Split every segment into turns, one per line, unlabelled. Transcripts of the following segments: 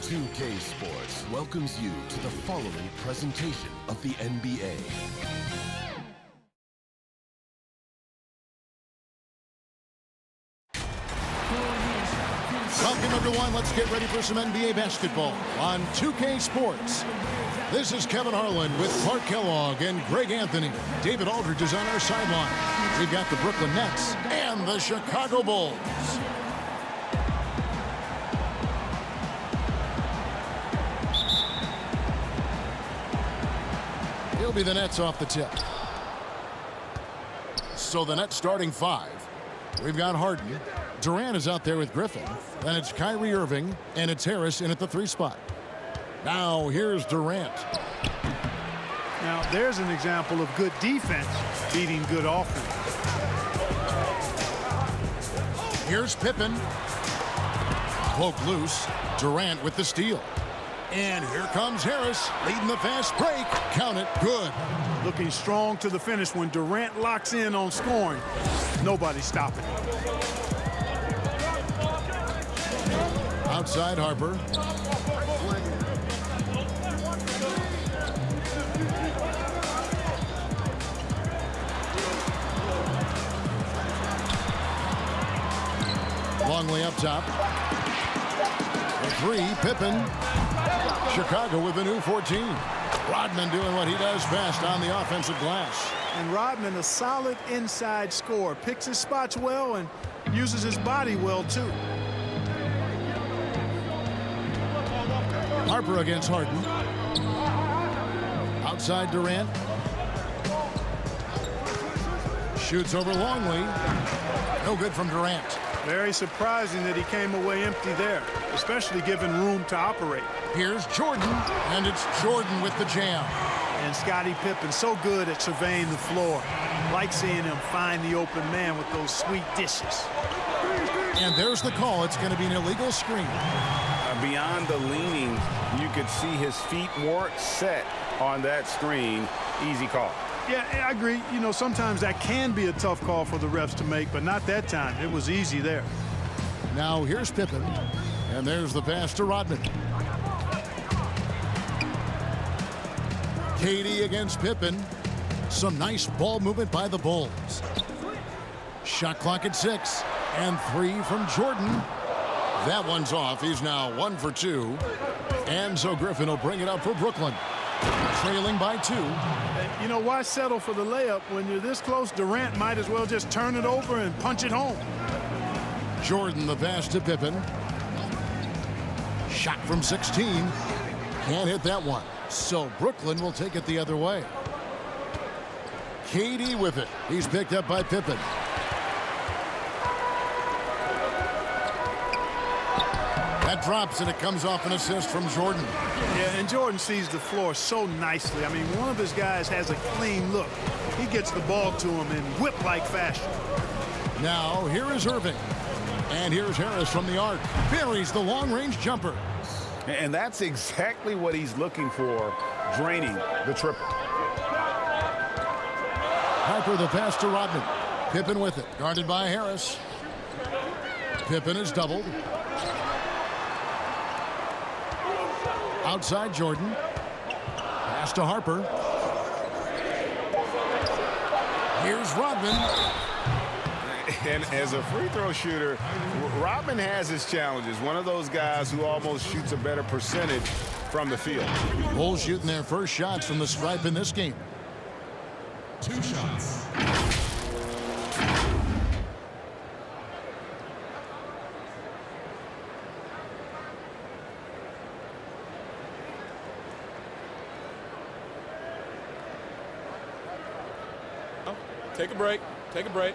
2K Sports welcomes you to the following presentation of the NBA.
Welcome, everyone. Let's get ready for some NBA basketball on 2K Sports. This is Kevin Harlan with Clark Kellogg and Greg Anthony. David Aldridge is on our sideline. We've got the Brooklyn Nets and the Chicago Bulls. It'll be the Nets off the tip. So the Nets starting five. We've got Harden. Durant is out there with Griffin. Then it's Kyrie Irving, and it's Harris in at the 3 spot. Now here's Durant.
Now there's an example of good defense beating good offense.
Here's Pippen. Cloak loose. Durant with the steal. And here comes Harris, leading the fast break. Count it, good.
Looking strong to the finish when Durant locks in on scoring. Nobody's stopping him.
Outside Harper. Longley up top. The 3, Pippen. Chicago with a new 14. Rodman doing what he does best on the offensive glass.
And Rodman, a solid inside scorer, picks his spots well and uses his body well too.
Harper against Harden. Outside Durant. Shoots over Longley. No good from Durant.
Very surprising that he came away empty there, especially given room to operate.
Here's Jordan, and it's Jordan with the jam.
And Scottie Pippen so good at surveying the floor. Like seeing him find the open man with those sweet dishes.
And there's the call. It's going to be an illegal screen.
Beyond the leaning, you could see his feet weren't set on that screen. Easy call.
Yeah, I agree. You know, sometimes that can be a tough call for the refs to make, but not that time. It was easy there.
Now here's Pippen, and there's the pass to Rodman. KD against Pippen. Some nice ball movement by the Bulls. Shot clock at 6, and 3 from Jordan. That one's off. He's now 1 for 2. And so Griffin will bring it up for Brooklyn. Trailing by 2.
You know, why settle for the layup when you're this close? Durant might as well just turn it over and punch it home.
Jordan the pass to Pippen. Shot from 16. Can't hit that one. So Brooklyn will take it the other way. KD with it. He's picked up by Pippen. That drops, and it comes off an assist from Jordan.
Yeah, and Jordan sees the floor so nicely. I mean, one of his guys has a clean look. He gets the ball to him in whip-like fashion.
Now, here is Irving. And here's Harris from the arc. Buries the long-range jumper.
And that's exactly what he's looking for, draining the triple.
Harper the pass to Rodman. Pippen with it, guarded by Harris. Pippen is doubled. Outside Jordan. Pass to Harper. Here's Rodman.
And as a free throw shooter, Rodman has his challenges. One of those guys who almost shoots a better percentage from the field.
Bulls shooting their first shots from the stripe in this game.
2 shots.
Take a break. Take a break.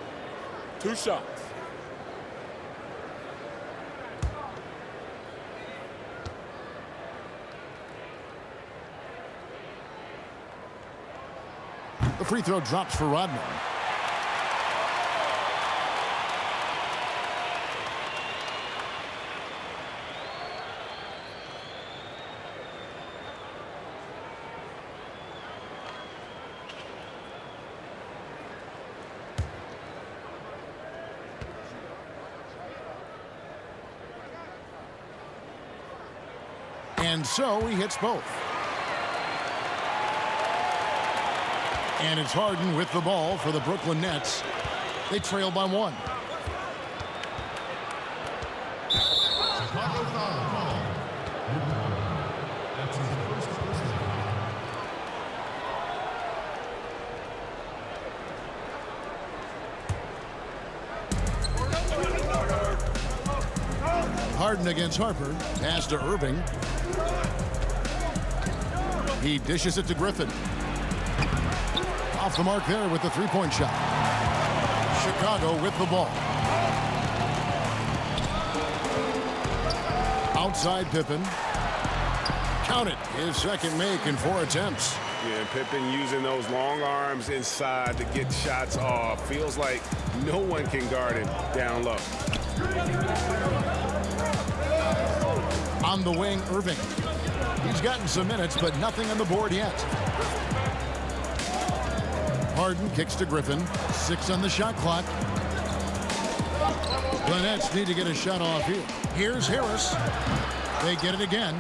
2 shots.
The free throw drops for Rodman. And so he hits both. And it's Harden with the ball for the Brooklyn Nets. They trail by 1. Harden against Harper. Pass to Irving. He dishes it to Griffin. Off the mark there with the three-point shot. Chicago with the ball. Outside Pippen. Count it. His second make in 4 attempts.
Yeah, Pippen using those long arms inside to get shots off. Feels like no one can guard him down low.
On the wing, Irving. He's gotten some minutes, but nothing on the board yet. Harden kicks to Griffin. 6 on the shot clock. The Nets need to get a shot off here. Here's Harris. They get it again.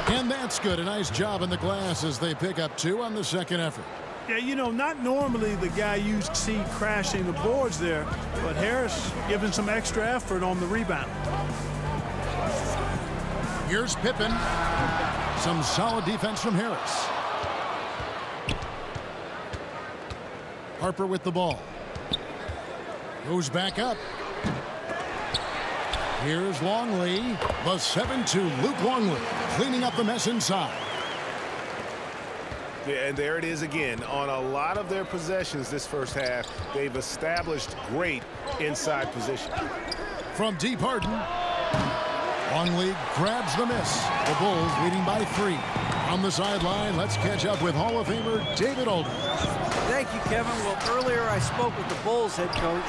And that's good. A nice job in the glass as they pick up 2 on the second effort.
Yeah, you know, not normally the guy you see crashing the boards there, but Harris giving some extra effort on the rebound.
Here's Pippen. Some solid defense from Harris. Harper with the ball. Goes back up. Here's Longley. The 7-2 Luke Longley cleaning up the mess inside.
Yeah, and there it is again. On a lot of their possessions this first half, they've established great inside position.
From deep, Harden. Longley grabs the miss. The Bulls leading by 3. On the sideline, let's catch up with Hall of Famer David Aldridge.
Thank you, Kevin. Well, earlier I spoke with the Bulls head coach.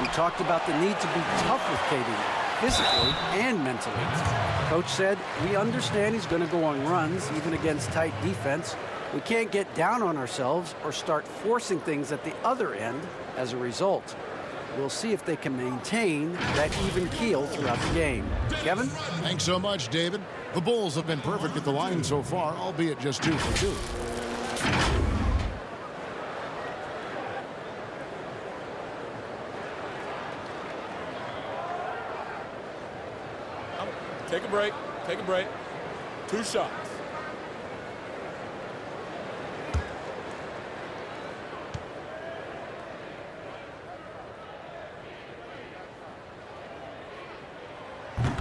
We talked about the need to be tough with KD, physically and mentally. Coach said, we understand he's going to go on runs, even against tight defense. We can't get down on ourselves or start forcing things at the other end as a result. We'll see if they can maintain that even keel throughout the game. Kevin?
Thanks so much, David. The Bulls have been perfect at the line so far, albeit just 2 for 2.
Take a break. Take a break. 2 shots.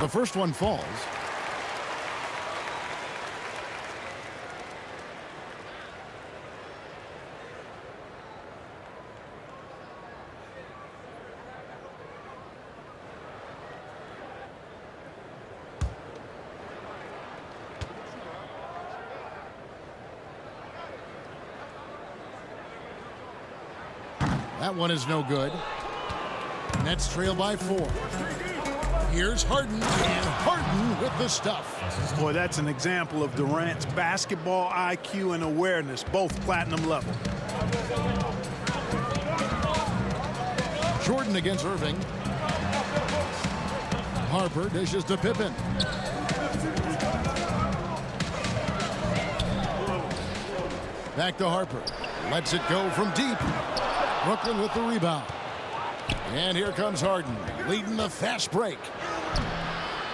The first one falls. That one is no good. Nets trail by 4. Here's Harden, and Harden with the stuff.
Boy, that's an example of Durant's basketball IQ and awareness, both platinum level.
Jordan against Irving. Harper dishes to Pippen. Back to Harper. Lets it go from deep. Brooklyn with the rebound. And here comes Harden, leading the fast break.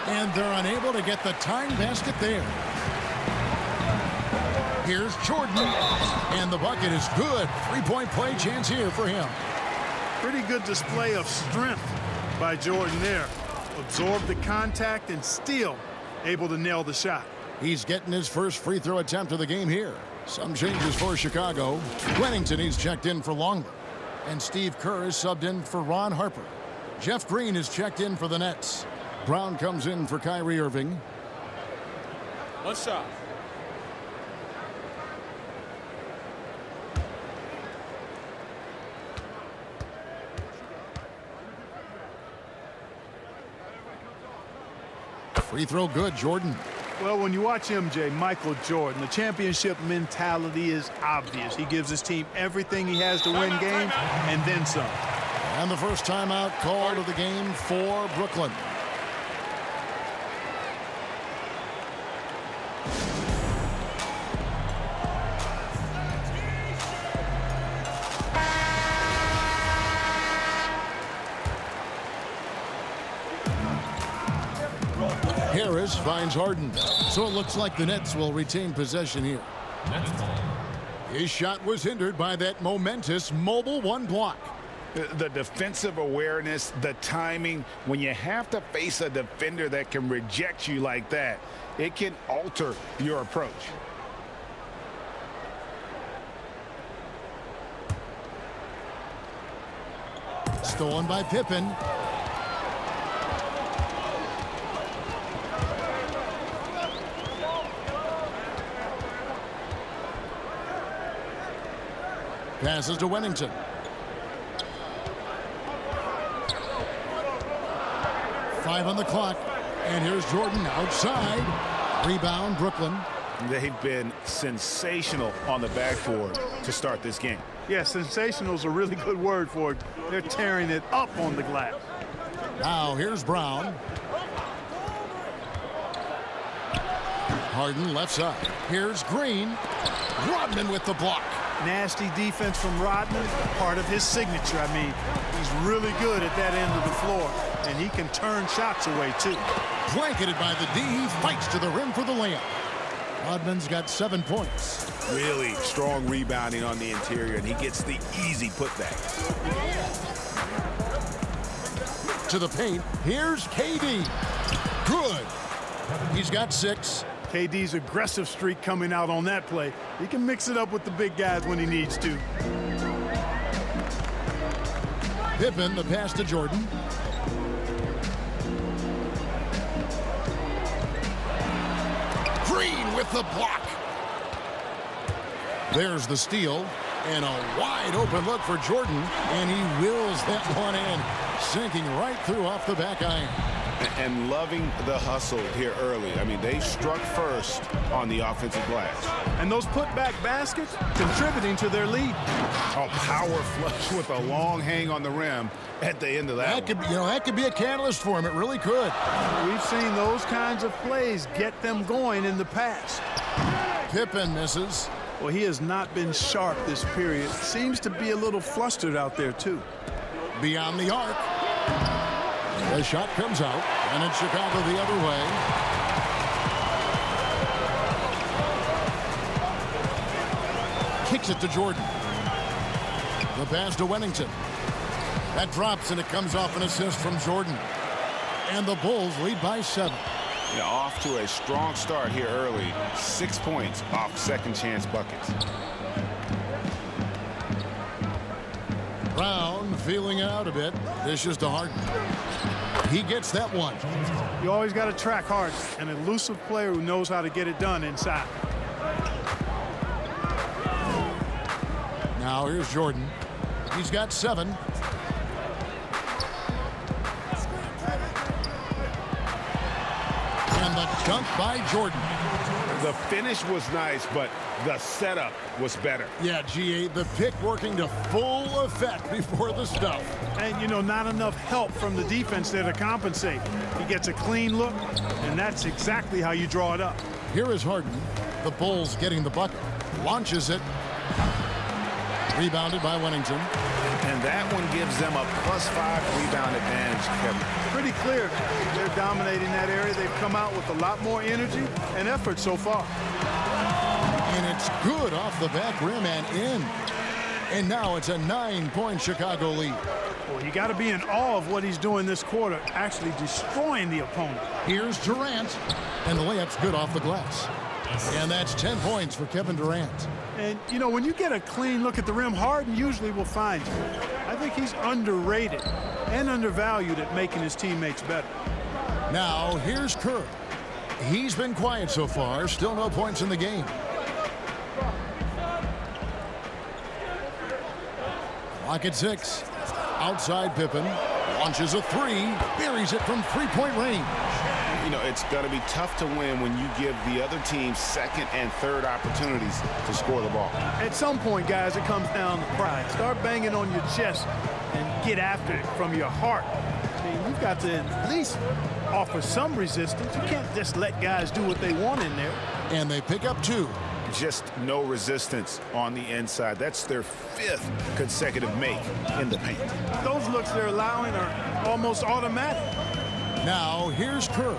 And they're unable to get the tying basket there. Here's Jordan. And the bucket is good. 3-point play chance here for him.
Pretty good display of strength by Jordan there. Absorbed the contact and still able to nail the shot.
He's getting his first free throw attempt of the game here. Some changes for Chicago. Wennington, he's checked in for Longley. And Steve Kerr is subbed in for Ron Harper. Jeff Green is checked in for the Nets. Brown comes in for Kyrie Irving.
1 shot.
Free throw good, Jordan.
Well, when you watch MJ, Michael Jordan, the championship mentality is obvious. He gives his team everything he has to win games and then some.
And the first timeout called of the game for Brooklyn. Harris finds Harden. So it looks like the Nets will retain possession here. His shot was hindered by that momentous mobile one block.
The defensive awareness, the timing, when you have to face a defender that can reject you like that, it can alter your approach.
Stolen by Pippen. Passes to Wennington. Five on the clock. And here's Jordan outside. Rebound, Brooklyn.
They've been sensational on the backboard to start this game.
Yeah, sensational is a really good word for it. They're tearing it up on the glass.
Now here's Brown. Harden left side. Here's Green. Rodman with the block.
Nasty defense from Rodman, part of his signature. I mean, he's really good at that end of the floor, and he can turn shots away, too.
Blanketed by the D, he fights to the rim for the layup. Rodman's got 7 points.
Really strong rebounding on the interior, and he gets the easy putback.
To the paint, here's KD. Good. He's got 6.
KD's aggressive streak coming out on that play. He can mix it up with the big guys when he needs to.
Pippen, the pass to Jordan. Green with the block. There's the steal. And a wide open look for Jordan. And he wills that one in. Sinking right through off the back iron.
And loving the hustle here early. I mean, they struck first on the offensive glass.
And those putback baskets contributing to their lead.
A power flush with a long hang on the rim at the end of that.
That could be a catalyst for him. It really could.
We've seen those kinds of plays get them going in the past.
Pippen misses.
Well, he has not been sharp this period. Seems to be a little flustered out there, too.
Beyond the arc. The shot comes out, and it's Chicago the other way. Kicks it to Jordan. The pass to Wennington. That drops, and it comes off an assist from Jordan. And the Bulls lead by 7.
Off to a strong start here early. 6 points off second chance buckets.
Brown feeling it out a bit. Dishes to Harden. He gets that one.
You always got to track Harden, an elusive player who knows how to get it done inside.
Now here's Jordan. He's got 7. And the dunk by Jordan.
The finish was nice, but the setup was better.
Yeah, GA, the pick working to full effect before the stuff.
And, not enough help from the defense there to compensate. He gets a clean look, and that's exactly how you draw it up.
Here is Harden. The Bulls getting the bucket. Launches it. Rebounded by Wennington.
And that one gives them a +5 rebound advantage, Kevin.
Pretty clear. They're dominating that area. They've come out with a lot more energy and effort so far.
And it's good off the back rim and in. And now it's a 9-point Chicago lead.
Well, you got to be in awe of what he's doing this quarter, actually destroying the opponent.
Here's Durant. And the layup's good off the glass. And that's 10 points for Kevin Durant.
And, when you get a clean look at the rim, Harden usually will find you. I think he's underrated and undervalued at making his teammates better.
Now, here's Kerr. He's been quiet so far. Still no points in the game. Clock at 6. Outside Pippen. Launches a 3. Buries it from 3-point range.
It's going to be tough to win when you give the other team second and third opportunities to score the ball.
At some point, guys, it comes down to pride. Start banging on your chest and get after it from your heart. I mean, you've got to at least offer some resistance. You can't just let guys do what they want in there.
And they pick up 2.
Just no resistance on the inside. That's their 5th consecutive make in the paint.
Those looks they're allowing are almost automatic.
Now here's Kerr.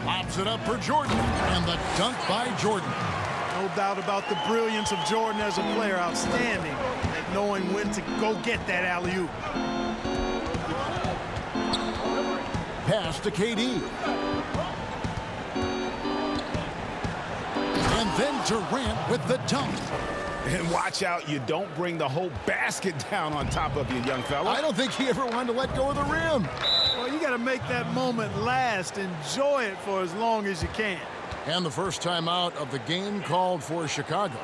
Lobs it up for Jordan, and the dunk by Jordan.
No doubt about the brilliance of Jordan as a player. Outstanding at knowing when to go get that alley-oop.
Pass to KD. And then Durant with the dunk.
And watch out, you don't bring the whole basket down on top of you, young fella.
I don't think he ever wanted to let go of the rim.
Well, you got to make that moment last. Enjoy it for as long as you can.
And the first time out of the game called for Chicago.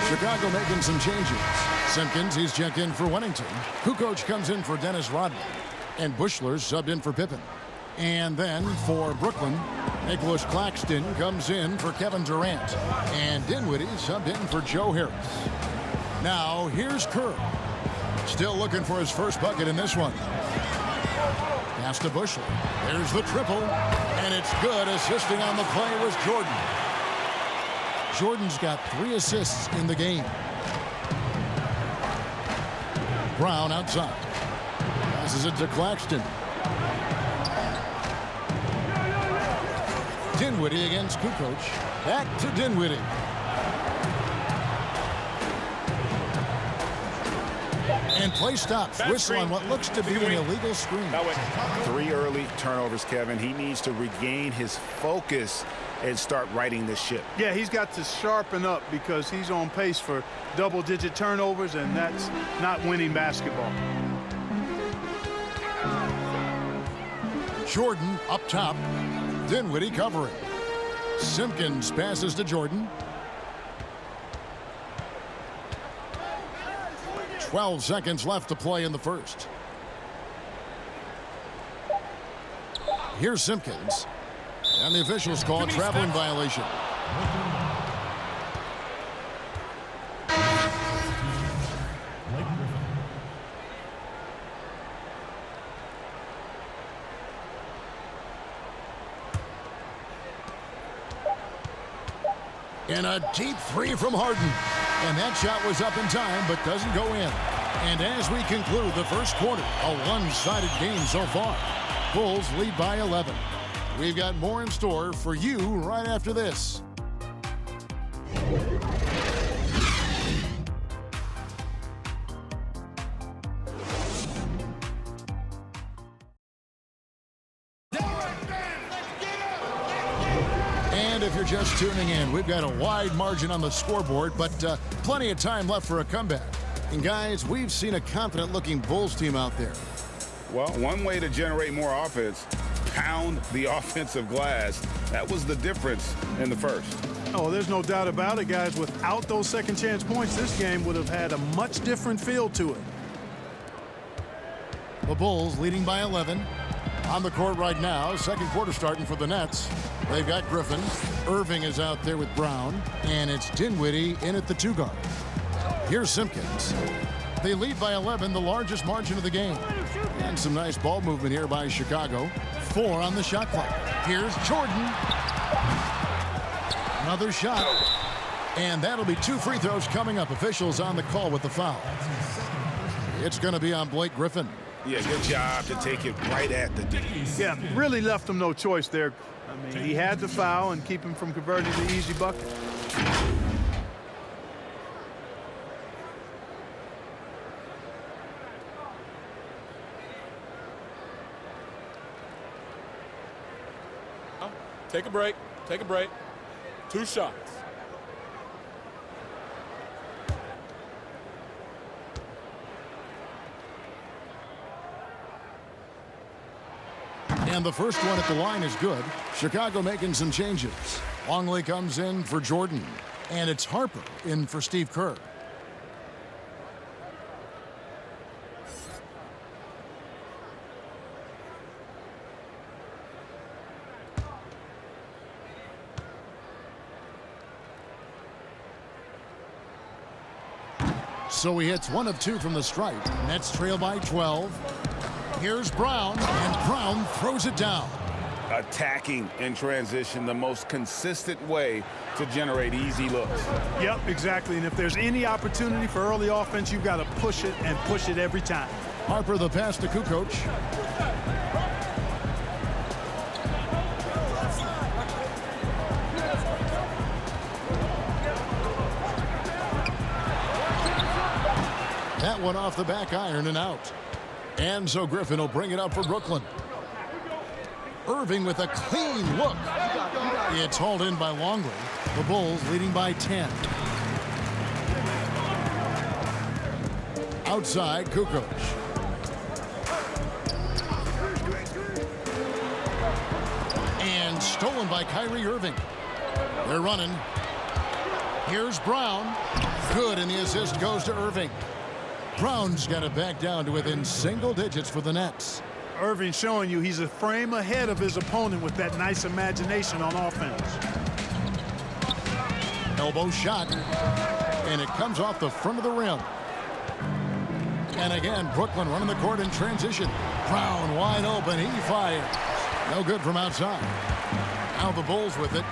Chicago making some changes. Simpkins, he's checked in for Wennington. Kukoc comes in for Dennis Rodman. And Bushler's subbed in for Pippen. And then for Brooklyn, Nicholas Claxton comes in for Kevin Durant. And Dinwiddie subbed in for Joe Harris. Now here's Kerr. Still looking for his first bucket in this one. Pass to Bushler. There's the triple. And it's good. Assisting on the play was Jordan. Jordan's got 3 assists in the game. Brown outside. Passes it to Claxton. Dinwiddie against Kukoc. Back to Dinwiddie. And play stops. Whistle on what looks to be an illegal screen.
3 early turnovers, Kevin. He needs to regain his focus and start righting this ship.
Yeah, he's got to sharpen up because he's on pace for double-digit turnovers, and that's not winning basketball.
Jordan up top. Dinwiddie covering. Simpkins passes to Jordan. 12 seconds left to play in the first. Here's Simpkins. And the officials call a traveling violation. And a deep 3 from Harden. And that shot was up in time, but doesn't go in. And as we conclude the first quarter, a one-sided game so far. Bulls lead by 11. We've got more in store for you right after this. And if you're just tuning in, we've got a wide margin on the scoreboard, but plenty of time left for a comeback. And guys, we've seen a confident-looking Bulls team out there.
Well, one way to generate more offense, pound the offensive glass. That was the difference in the first.
Oh, there's no doubt about it, guys. Without those second chance points, this game would have had a much different feel to it.
The Bulls leading by 11. On the court right now, second quarter starting for the Nets. They've got Griffin. Irving is out there with Brown. And it's Dinwiddie in at the 2 guard. Here's Simpkins. They lead by 11, the largest margin of the game. And some nice ball movement here by Chicago. 4 on the shot clock. Here's Jordan. Another shot. And that'll be 2 free throws coming up. Officials on the call with the foul. It's going to be on Blake Griffin.
Yeah, good job to take it right at the D.
Yeah, really left him no choice there. I mean, he had to foul and keep him from converting the easy bucket.
Take a break. Take a break. 2 shots.
And the first one at the line is good. Chicago making some changes. Longley comes in for Jordan. And it's Harper in for Steve Kerr. So he hits 1 of 2 from the stripe. Nets trail by 12. Here's Brown, and Brown throws it down.
Attacking in transition, the most consistent way to generate easy looks.
Yep, exactly. And if there's any opportunity for early offense, you've got to push it and push it every time.
Harper the pass to Kukoc. That one off the back iron and out. And so Griffin will bring it up for Brooklyn. Irving with a clean look. It's hauled in by Longley. The Bulls leading by 10. Outside, Kukoc. And stolen by Kyrie Irving. They're running. Here's Brown. Good, and the assist goes to Irving. Brown's got it back down to within single digits for the Nets.
Irving showing you he's a frame ahead of his opponent with that nice imagination on offense.
Elbow shot. And it comes off the front of the rim. And again, Brooklyn running the court in transition. Brown wide open. He fires. No good from outside. Now the Bulls with it.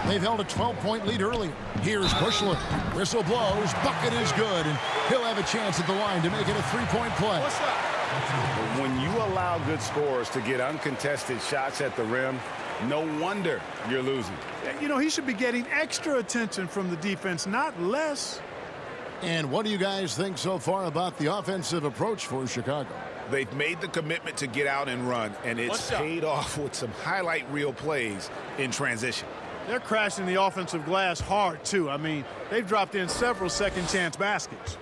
They've held a 12-point lead earlier. Here's Bushler. Whistle blows. Bucket is good. And he'll have a chance at the line to make it a three-point play.
When you allow good scorers to get uncontested shots at the rim, no wonder you're losing.
You know, he should be getting extra attention from the defense, not less.
And what do you guys think so far about the offensive approach for Chicago?
They've made the commitment to get out and run, and it's paid off with some highlight reel plays in transition.
They're crashing the offensive glass hard, too. I mean, they've dropped in several second-chance baskets.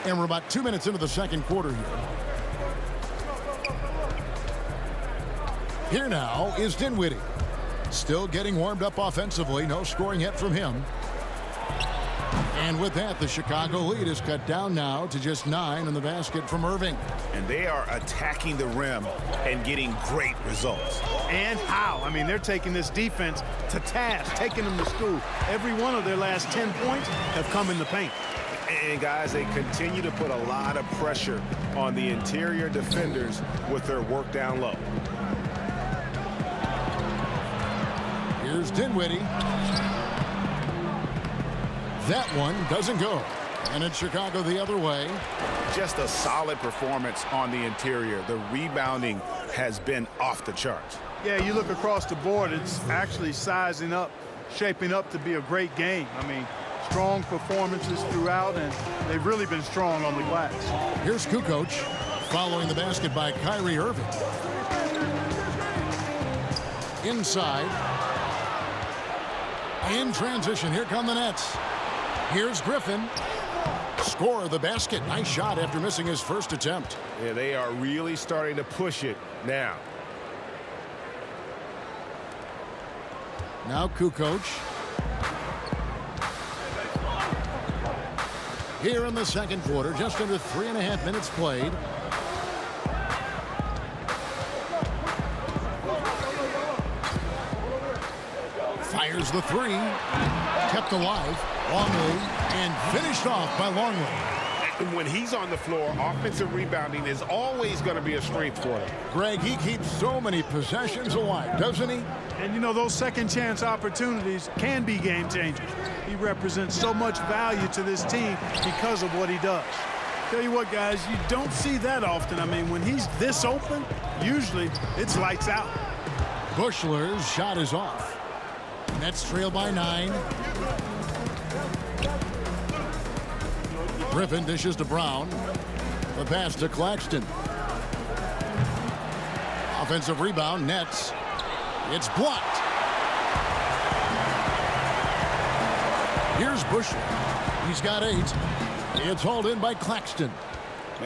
And we're about 2 minutes into the second quarter here. Here now is Dinwiddie. Still getting warmed up offensively. No scoring yet from him. And with that, the Chicago lead is cut down now to just 9 in the basket from Irving.
And they are attacking the rim and getting great results.
And how? I mean, they're taking this defense to task, taking them to school. Every one of their last 10 points have come in the paint.
And guys, they continue to put a lot of pressure on the interior defenders with their work down low.
Here's Dinwiddie. That one doesn't go. And it's Chicago the other way.
Just a solid performance on the interior. The rebounding has been off the charts.
Yeah, you look across the board, it's actually sizing up, shaping up to be a great game. I mean, strong performances throughout, and they've really been strong on the glass.
Here's Kukoc following the basket by Kyrie Irving. Inside. In transition, here come the Nets. Here's Griffin. Score of the basket. Nice shot after missing his first attempt.
Yeah, they are really starting to push it now.
Now Kukoc. Here in the second quarter, just under 3.5 minutes played. Fires the three. Kept alive. Longley. And finished off by Longley.
And when he's on the floor, offensive rebounding is always going to be a strength for him.
Greg, he keeps so many possessions alive, doesn't he?
And, you know, those second-chance opportunities can be game changers. He represents so much value to this team because of what he does. Tell you what, guys, you don't see that often. I mean, when he's this open, usually it's lights out.
Bushler's shot is off. Nets trail by 9. Griffin dishes to Brown. The pass to Claxton. Offensive rebound, Nets. It's blocked. Here's Bushler. He's got 8. It's hauled in by Claxton.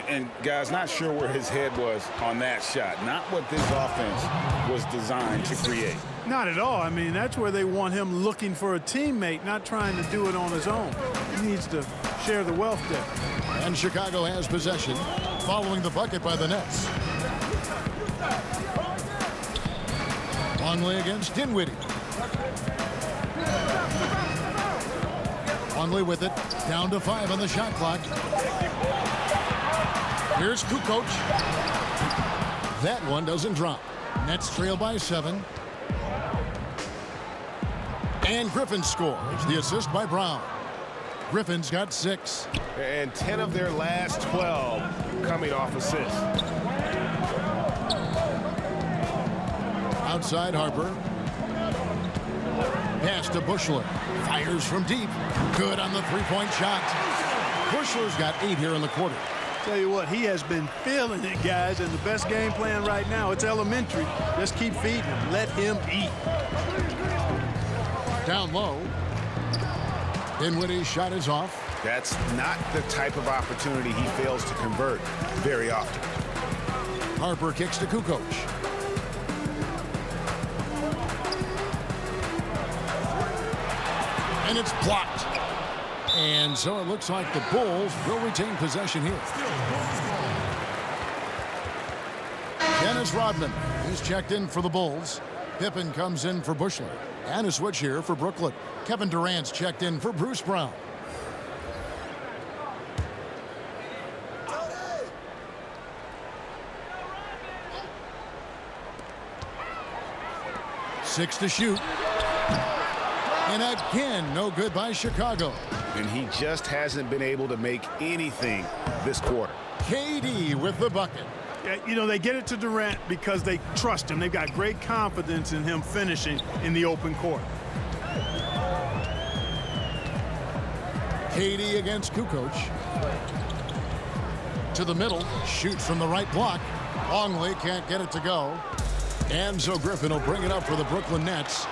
And guys, not sure where his head was on that shot. Not what this offense was designed to create.
Not at all. I mean, that's where they want him looking for a teammate, not trying to do it on his own. He needs to share the wealth there.
And Chicago has possession following the bucket by the Nets. Longley against Dinwiddie. Longley with it. Down to 5 on the shot clock. Here's Kukoc. That one doesn't drop. Nets trail by 7. And Griffin scores. The assist by Brown. Griffin's got 6.
And 10 of their last 12 coming off assists.
Outside Harper. Pass to Buechler. Fires from deep. Good on the three-point shot. Buechler's got 8 here in the quarter.
Tell you what, he has been feeling it, guys, and the best game plan right now, it's elementary. Just keep feeding him. Let him eat.
Down low. Dinwiddie's shot is off.
That's not the type of opportunity he fails to convert very often.
Harper kicks to Kukoc. And it's blocked. And so it looks like the Bulls will retain possession here. Dennis Rodman, he's checked in for the Bulls. Pippen comes in for Buechler. And a switch here for Brooklyn. Kevin Durant's checked in for Bruce Brown. Six to shoot. And again, no good by Chicago.
And he just hasn't been able to make anything this quarter.
KD with the bucket.
Yeah, you know, they get it to Durant because they trust him. They've got great confidence in him finishing in the open court.
KD against Kukoc. To the middle. Shoots from the right block. Longley can't get it to go. And so Griffin will bring it up for the Brooklyn Nets.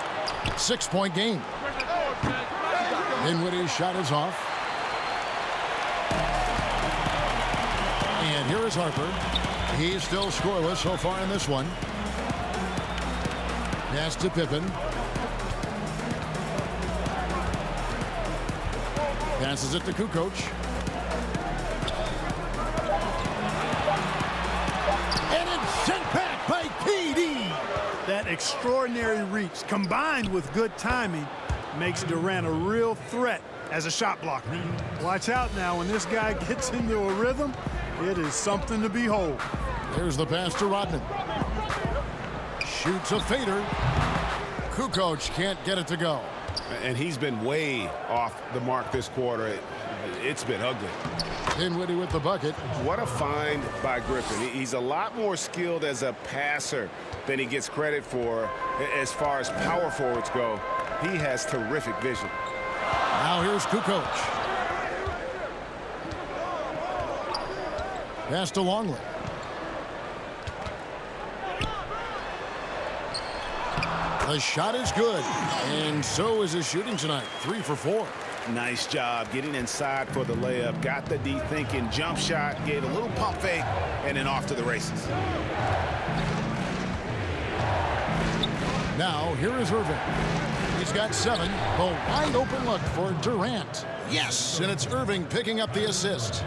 6-point game. Dinwiddie's shot is off. And here is Harper. He's still scoreless so far in this one. Pass to Pippen. Passes it to Kukoc. And it's sent back by KD.
That extraordinary reach combined with good timing makes Durant a real threat as a shot blocker. Watch out now, when this guy gets into a rhythm, it is something to behold.
Here's the pass to Rodman. Shoots a fader. Kukoc can't get it to go.
And he's been way off the mark this quarter. It's been ugly.
Dinwiddie with the bucket.
What a find by Griffin. He's a lot more skilled as a passer than he gets credit for as far as power forwards go. He has terrific vision.
Now here's Kukoc. Pass to Longley. The shot is good, and so is his shooting tonight. 3 for 4.
Nice job getting inside for the layup. Got the D-thinking jump shot, gave a little pump fake, and then off to the races.
Now, here is Irving. He's got 7. A wide open look for Durant. Yes, and it's Irving picking up the assist.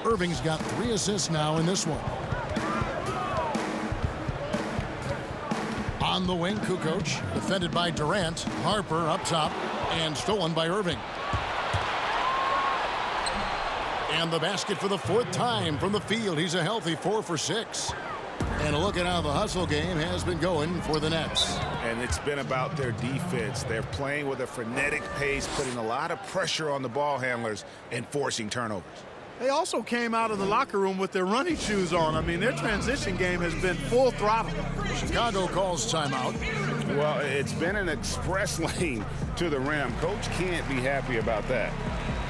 Irving's got 3 assists now in this one. On the wing, Kukoc, defended by Durant. Harper up top, and stolen by Irving. And the basket for the 4th time from the field. He's a healthy 4 for 6. And a look at how the hustle game has been going for the Nets.
And it's been about their defense. They're playing with a frenetic pace, putting a lot of pressure on the ball handlers and forcing turnovers.
They also came out of the locker room with their running shoes on. I mean, their transition game has been full throttle.
Chicago calls timeout.
Well, it's been an express lane to the rim. Coach can't be happy about that.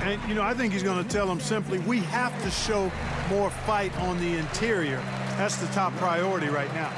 And, you know, I think he's going to tell them simply, we have to show more fight on the interior. That's the top priority right now.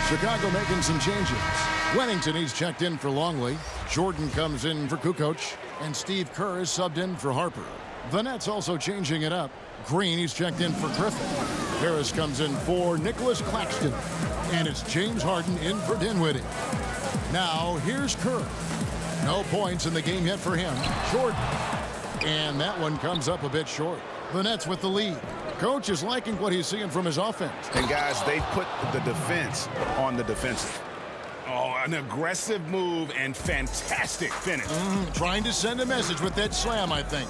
Chicago making some changes. Wennington, he's checked in for Longley. Jordan comes in for Kukoc. And Steve Kerr is subbed in for Harper. The Nets also changing it up. Green, he's checked in for Griffin. Harris comes in for Nicholas Claxton. And it's James Harden in for Dinwiddie. Now, here's Kerr. No points in the game yet for him. Jordan. And that one comes up a bit short. The Nets with the lead. Coach is liking what he's seeing from his offense.
And guys, they put the defense on the defensive. Oh, an aggressive move and fantastic finish.
Trying to send a message with that slam, I think.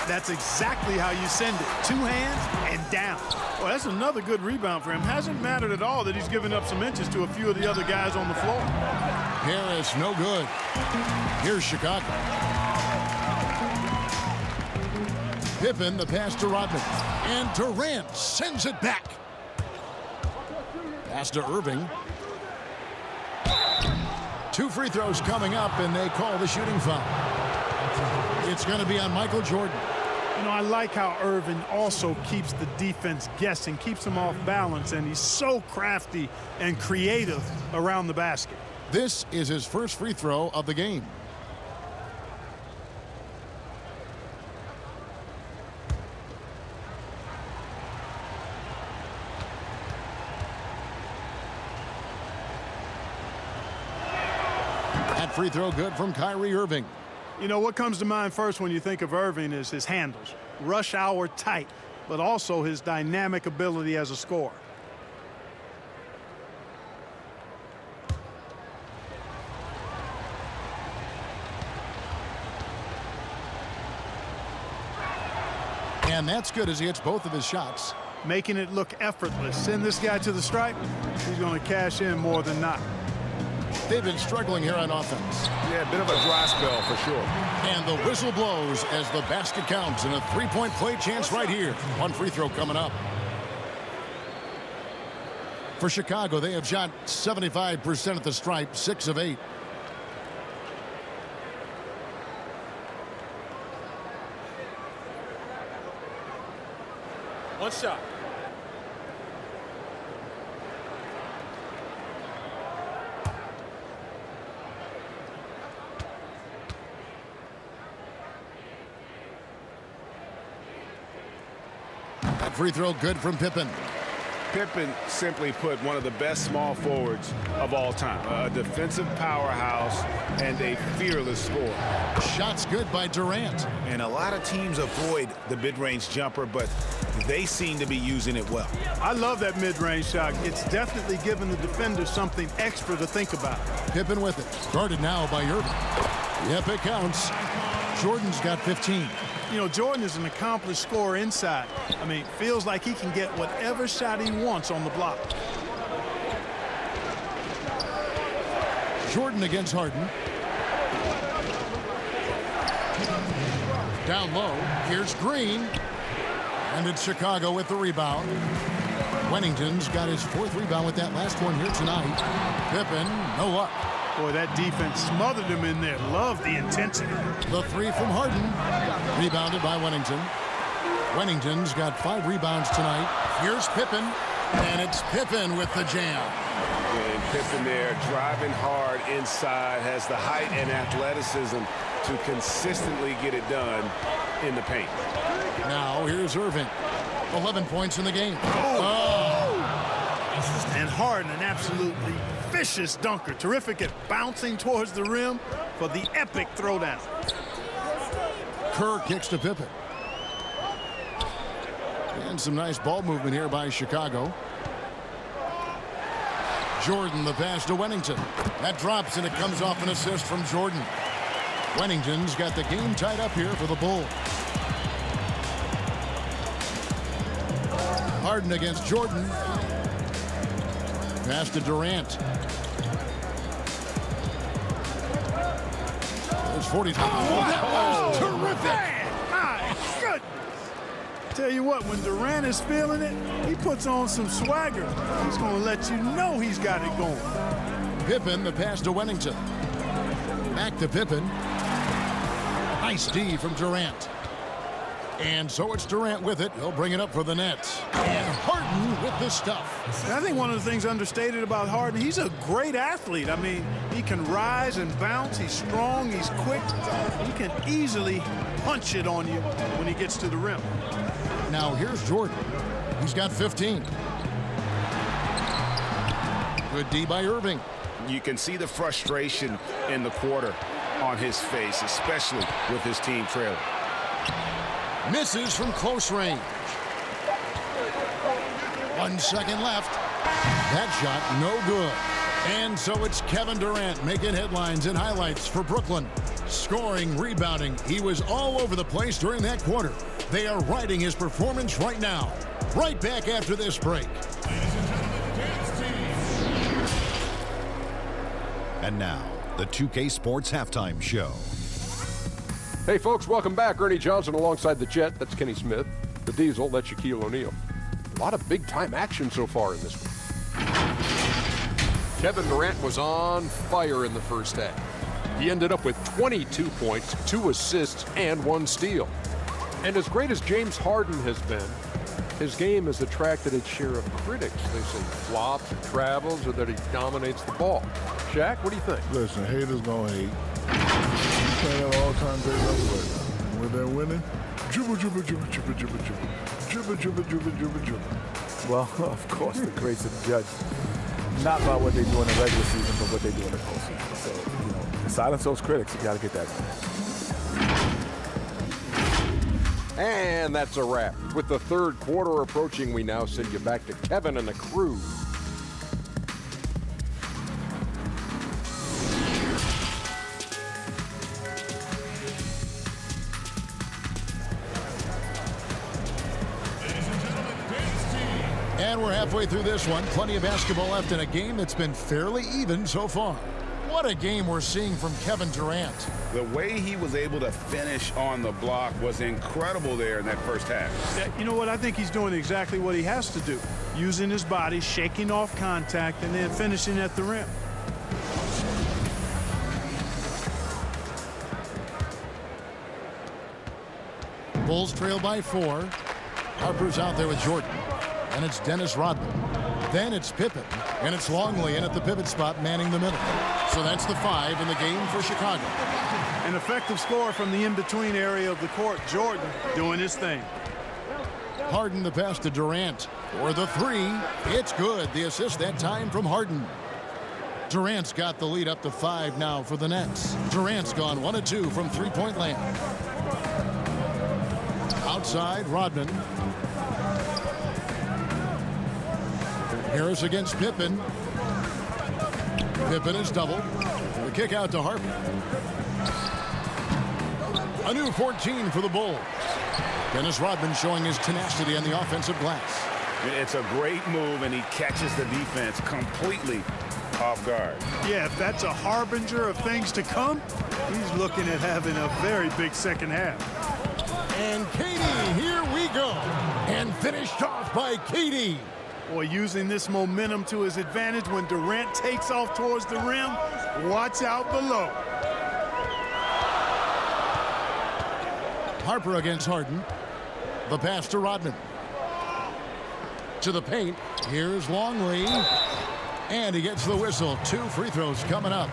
That's exactly how you send it. 2 hands and down. Well, that's another good rebound for him. Hasn't mattered at all that he's given up some inches to a few of the other guys on the floor.
Harris, no good. Here's Chicago. Pippen, the pass to Rodman. And Durant sends it back. Pass to Irving. 2 free throws coming up, and they call the shooting foul. It's going to be on Michael Jordan.
You know, I like how Irving also keeps the defense guessing, keeps them off balance, and he's so crafty and creative around the basket.
This is his first free throw of the game. That free throw good from Kyrie Irving.
You know, what comes to mind first when you think of Irving is his handles. Rush hour tight, but also his dynamic ability as a scorer.
And that's good as he hits both of his shots.
Making it look effortless. Send this guy to the stripe, he's going to cash in more than not.
They've been struggling here on offense.
Yeah, a bit of a dry spell for sure.
And the whistle blows as the basket counts and a 3-point play chance right here. 1 free throw coming up. For Chicago, they have shot 75% at the stripe, 6 of 8.
One shot.
Free throw good from Pippen.
Pippen, simply put, one of the best small forwards of all time. A defensive powerhouse and a fearless scorer.
Shots good by Durant.
And a lot of teams avoid the mid-range jumper, but they seem to be using it well.
I love that mid-range shot. It's definitely given the defender something extra to think about.
Pippen with it. Guarded now by Irving. Yep, it counts. Jordan's got 15.
You know, Jordan is an accomplished scorer inside. I mean, feels like he can get whatever shot he wants on the block.
Jordan against Harden. Down low. Here's Green. And it's Chicago with the rebound. Wennington's got his 4th rebound with that last one here tonight. Pippen, no luck.
Boy, that defense smothered him in there. Love the intensity.
The 3 from Harden. Rebounded by Wennington. Wennington's got 5 rebounds tonight. Here's Pippen. And it's Pippen with the jam.
And Pippen there driving hard inside, has the height and athleticism to consistently get it done in the paint.
Now here's Irving. 11 points in the game.
And Harden, an absolutely vicious dunker. Terrific at bouncing towards the rim for the epic throwdown.
Kerr kicks to Pippen. And some nice ball movement here by Chicago. Jordan, the pass to Wennington. That drops, and it comes off an assist from Jordan. Wennington's got the game tied up here for the Bulls. Harden against Jordan. Pass to Durant. There's 40. That was terrific.
My goodness. Tell you what, when Durant is feeling it, he puts on some swagger. He's going to let you know he's got it going.
Pippen, the pass to Wennington. Back to Pippen. Nice D from Durant. And so it's Durant with it. He'll bring it up for the Nets. And Harden with the stuff.
And I think one of the things understated about Harden, he's a great athlete. I mean, he can rise and bounce. He's strong. He's quick. He can easily punch it on you when he gets to the rim.
Now here's Jordan. He's got 15. Good D by Irving.
You can see the frustration in the quarter on his face, especially with his team trailing.
Misses from close range. 1 second left. That shot no good. And so it's Kevin Durant making headlines and highlights for Brooklyn. Scoring, rebounding. He was all over the place during that quarter. They are riding his performance right now. Right back after this break.
And now, the 2K Sports Halftime Show.
Hey, folks, welcome back. Ernie Johnson alongside the Jet. That's Kenny Smith. The Diesel, that's Shaquille O'Neal. A lot of big-time action so far in this one. Kevin Durant was on fire in the first half. He ended up with 22 points, 2 assists, and 1 steal. And as great as James Harden has been, his game has attracted its share of critics. They say flops or travels or that he dominates the ball. Shaq, what do you think?
Listen, haters gonna hate. We're playing at all-time great level right now. And when they're winning, dribble, dribble, dribble, dribble, dribble, dribble. Dribble, dribble, dribble, dribble, dribble.
Well, of course, the greats are judged not by what they do in the regular season, but what they do in the postseason. So, silence those critics. You got to get that going.
And that's a wrap. With the third quarter approaching, we now send you back to Kevin and the crew.
And we're halfway through this one. Plenty of basketball left in a game that's been fairly even so far. What a game we're seeing from Kevin Durant.
The way he was able to finish on the block was incredible there in that first half.
Yeah, you know what? I think he's doing exactly what he has to do. Using his body, shaking off contact, and then finishing at the rim.
Bulls trail by 4. Harper's out there with Jordan. And it's Dennis Rodman. Then it's Pippen. And it's Longley in at the pivot spot, manning the middle. So that's the 5 in the game for Chicago.
An effective score from the in-between area of the court. Jordan doing his thing.
Harden the pass to Durant. For the 3. It's good. The assist that time from Harden. Durant's got the lead up to 5 now for the Nets. Durant's gone 1 of 2 from three-point land. Outside, Rodman. Harris against Pippen. Pippen is doubled. The kick out to Harper. A new 14 for the Bulls. Dennis Rodman showing his tenacity on the offensive glass.
It's a great move, and he catches the defense completely off guard.
Yeah, if that's a harbinger of things to come, he's looking at having a very big second half.
And KD, here we go. And finished off by KD.
Boy, using this momentum to his advantage when Durant takes off towards the rim. Watch out below.
Harper against Harden. The pass to Rodman. To the paint. Here's Longley. And he gets the whistle. 2 free throws coming up.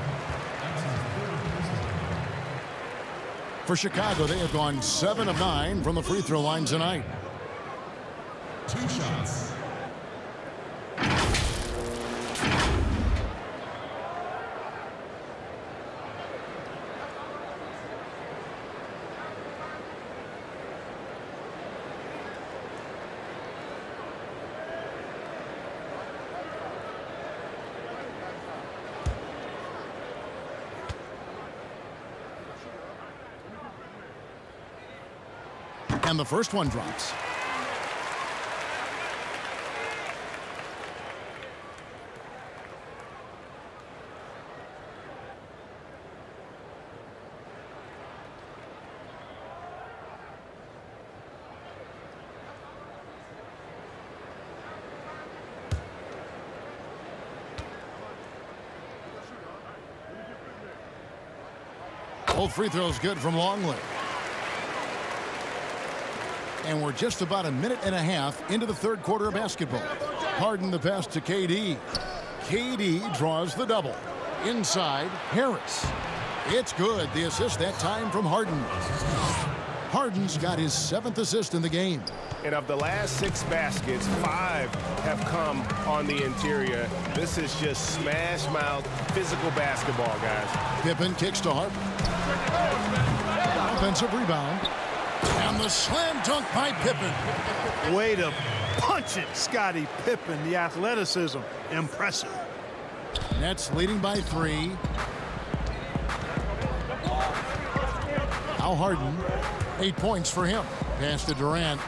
For Chicago, they have gone 7 of 9 from the free throw line tonight.
2 shots.
And the first one drops. Both free throws good from Longley. And we're just about a minute and a half into the third quarter of basketball. Harden the pass to KD. KD draws the double. Inside, Harris. It's good. The assist that time from Harden. Harden's got his 7th assist in the game.
And of the last 6 baskets, 5 have come on the interior. This is just smash mouth physical basketball, guys.
Pippen kicks to Harden. Offensive rebound. And the slam dunk by Pippen.
Way to punch it, Scottie Pippen. The athleticism, impressive.
Nets leading by 3. Now Harden, 8 points for him. Pass to Durant.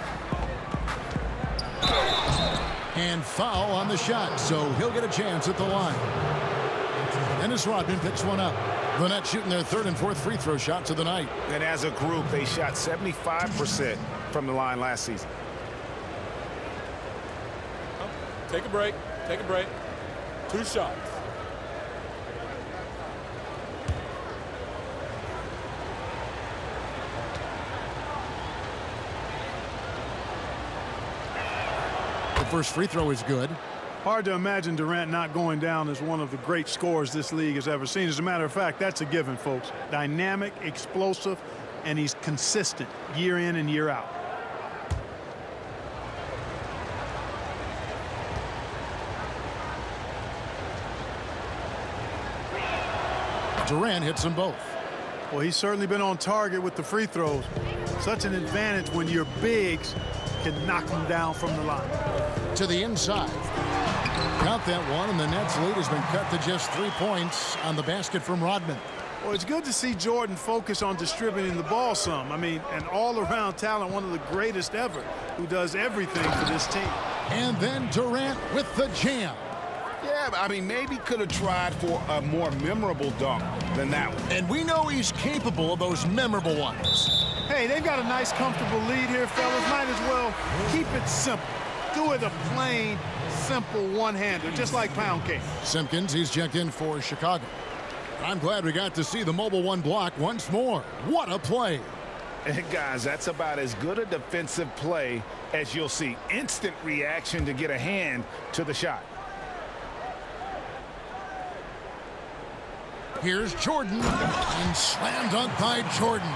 And foul on the shot, so he'll get a chance at the line. Dennis Rodman picks one up. The Nets shooting their 3rd and 4th free throw shots of the night.
And as a group, they shot 75% from the line last season.
Take a break. Take a break. 2 shots.
The first free throw is good.
Hard to imagine Durant not going down as one of the great scorers this league has ever seen. As a matter of fact, that's a given, folks. Dynamic, explosive, and he's consistent year in and year out.
Durant hits them both.
Well, he's certainly been on target with the free throws. Such an advantage when your bigs can knock them down from the line.
To the inside. Count that one, and the Nets' lead has been cut to just 3 points on the basket from Rodman.
Well, it's good to see Jordan focus on distributing the ball some. I mean, an all-around talent, one of the greatest ever, who does everything for this team.
And then Durant with the jam.
Yeah, I mean, maybe could have tried for a more memorable dunk than that one.
And we know he's capable of those memorable ones.
Hey, they've got a nice, comfortable lead here, fellas. Might as well keep it simple. Do it a plain, simple one-hander, just like pound cake.
Simpkins, he's checked in for Chicago. I'm glad we got to see the mobile one block once more. What a play.
And guys, that's about as good a defensive play as you'll see. Instant reaction to get a hand to the shot.
Here's Jordan, and slam dunk by Jordan.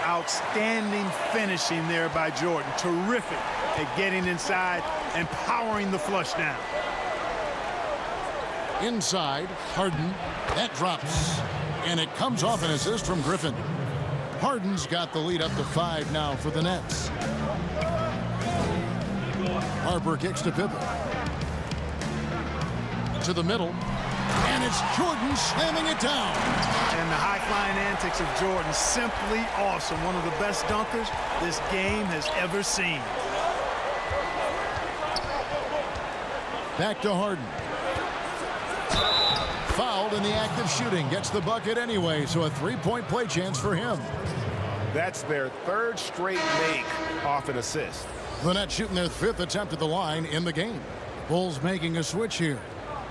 Outstanding finishing there by Jordan. Terrific at getting inside and powering the flush down.
Inside, Harden. That drops. And it comes off an assist from Griffin. Harden's got the lead up to 5 now for the Nets. Harper kicks to Pippen. To the middle. And it's Jordan slamming it down.
And the high-flying antics of Jordan, simply awesome. One of the best dunkers this game has ever seen.
Back to Harden. Fouled in the act of shooting. Gets the bucket anyway, so a 3-point play chance for him.
That's their 3rd straight make off an assist.
The Nets shooting their 5th attempt at the line in the game. Bulls making a switch here.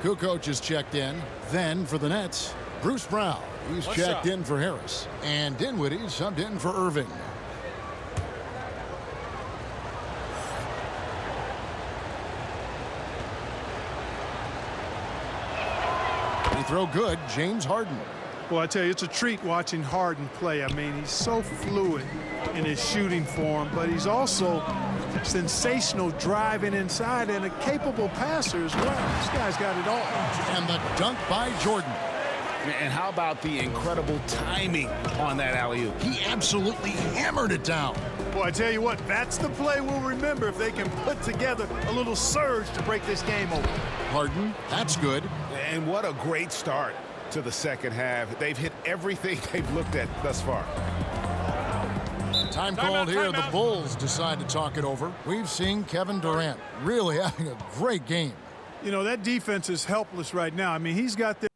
Kukoc is checked in. Then for the Nets, Bruce Brown. He's checked in for Harris. And Dinwiddie subbed in for Irving. Free throw good, James Harden.
Well, I tell you, it's a treat watching Harden play. I mean, he's so fluid in his shooting form, but he's also sensational driving inside and a capable passer as well. This guy's got it all.
And the dunk by Jordan.
And how about the incredible timing on that alley-oop?
He absolutely hammered it down.
Boy, I tell you what, that's the play we'll remember if they can put together a little surge to break this game open.
Harden, that's good.
And what a great start to the second half. They've hit everything they've looked at thus far.
Time called here. The Bulls decide to talk it over. We've seen Kevin Durant really having a great game.
You know, that defense is helpless right now. I mean, he's got the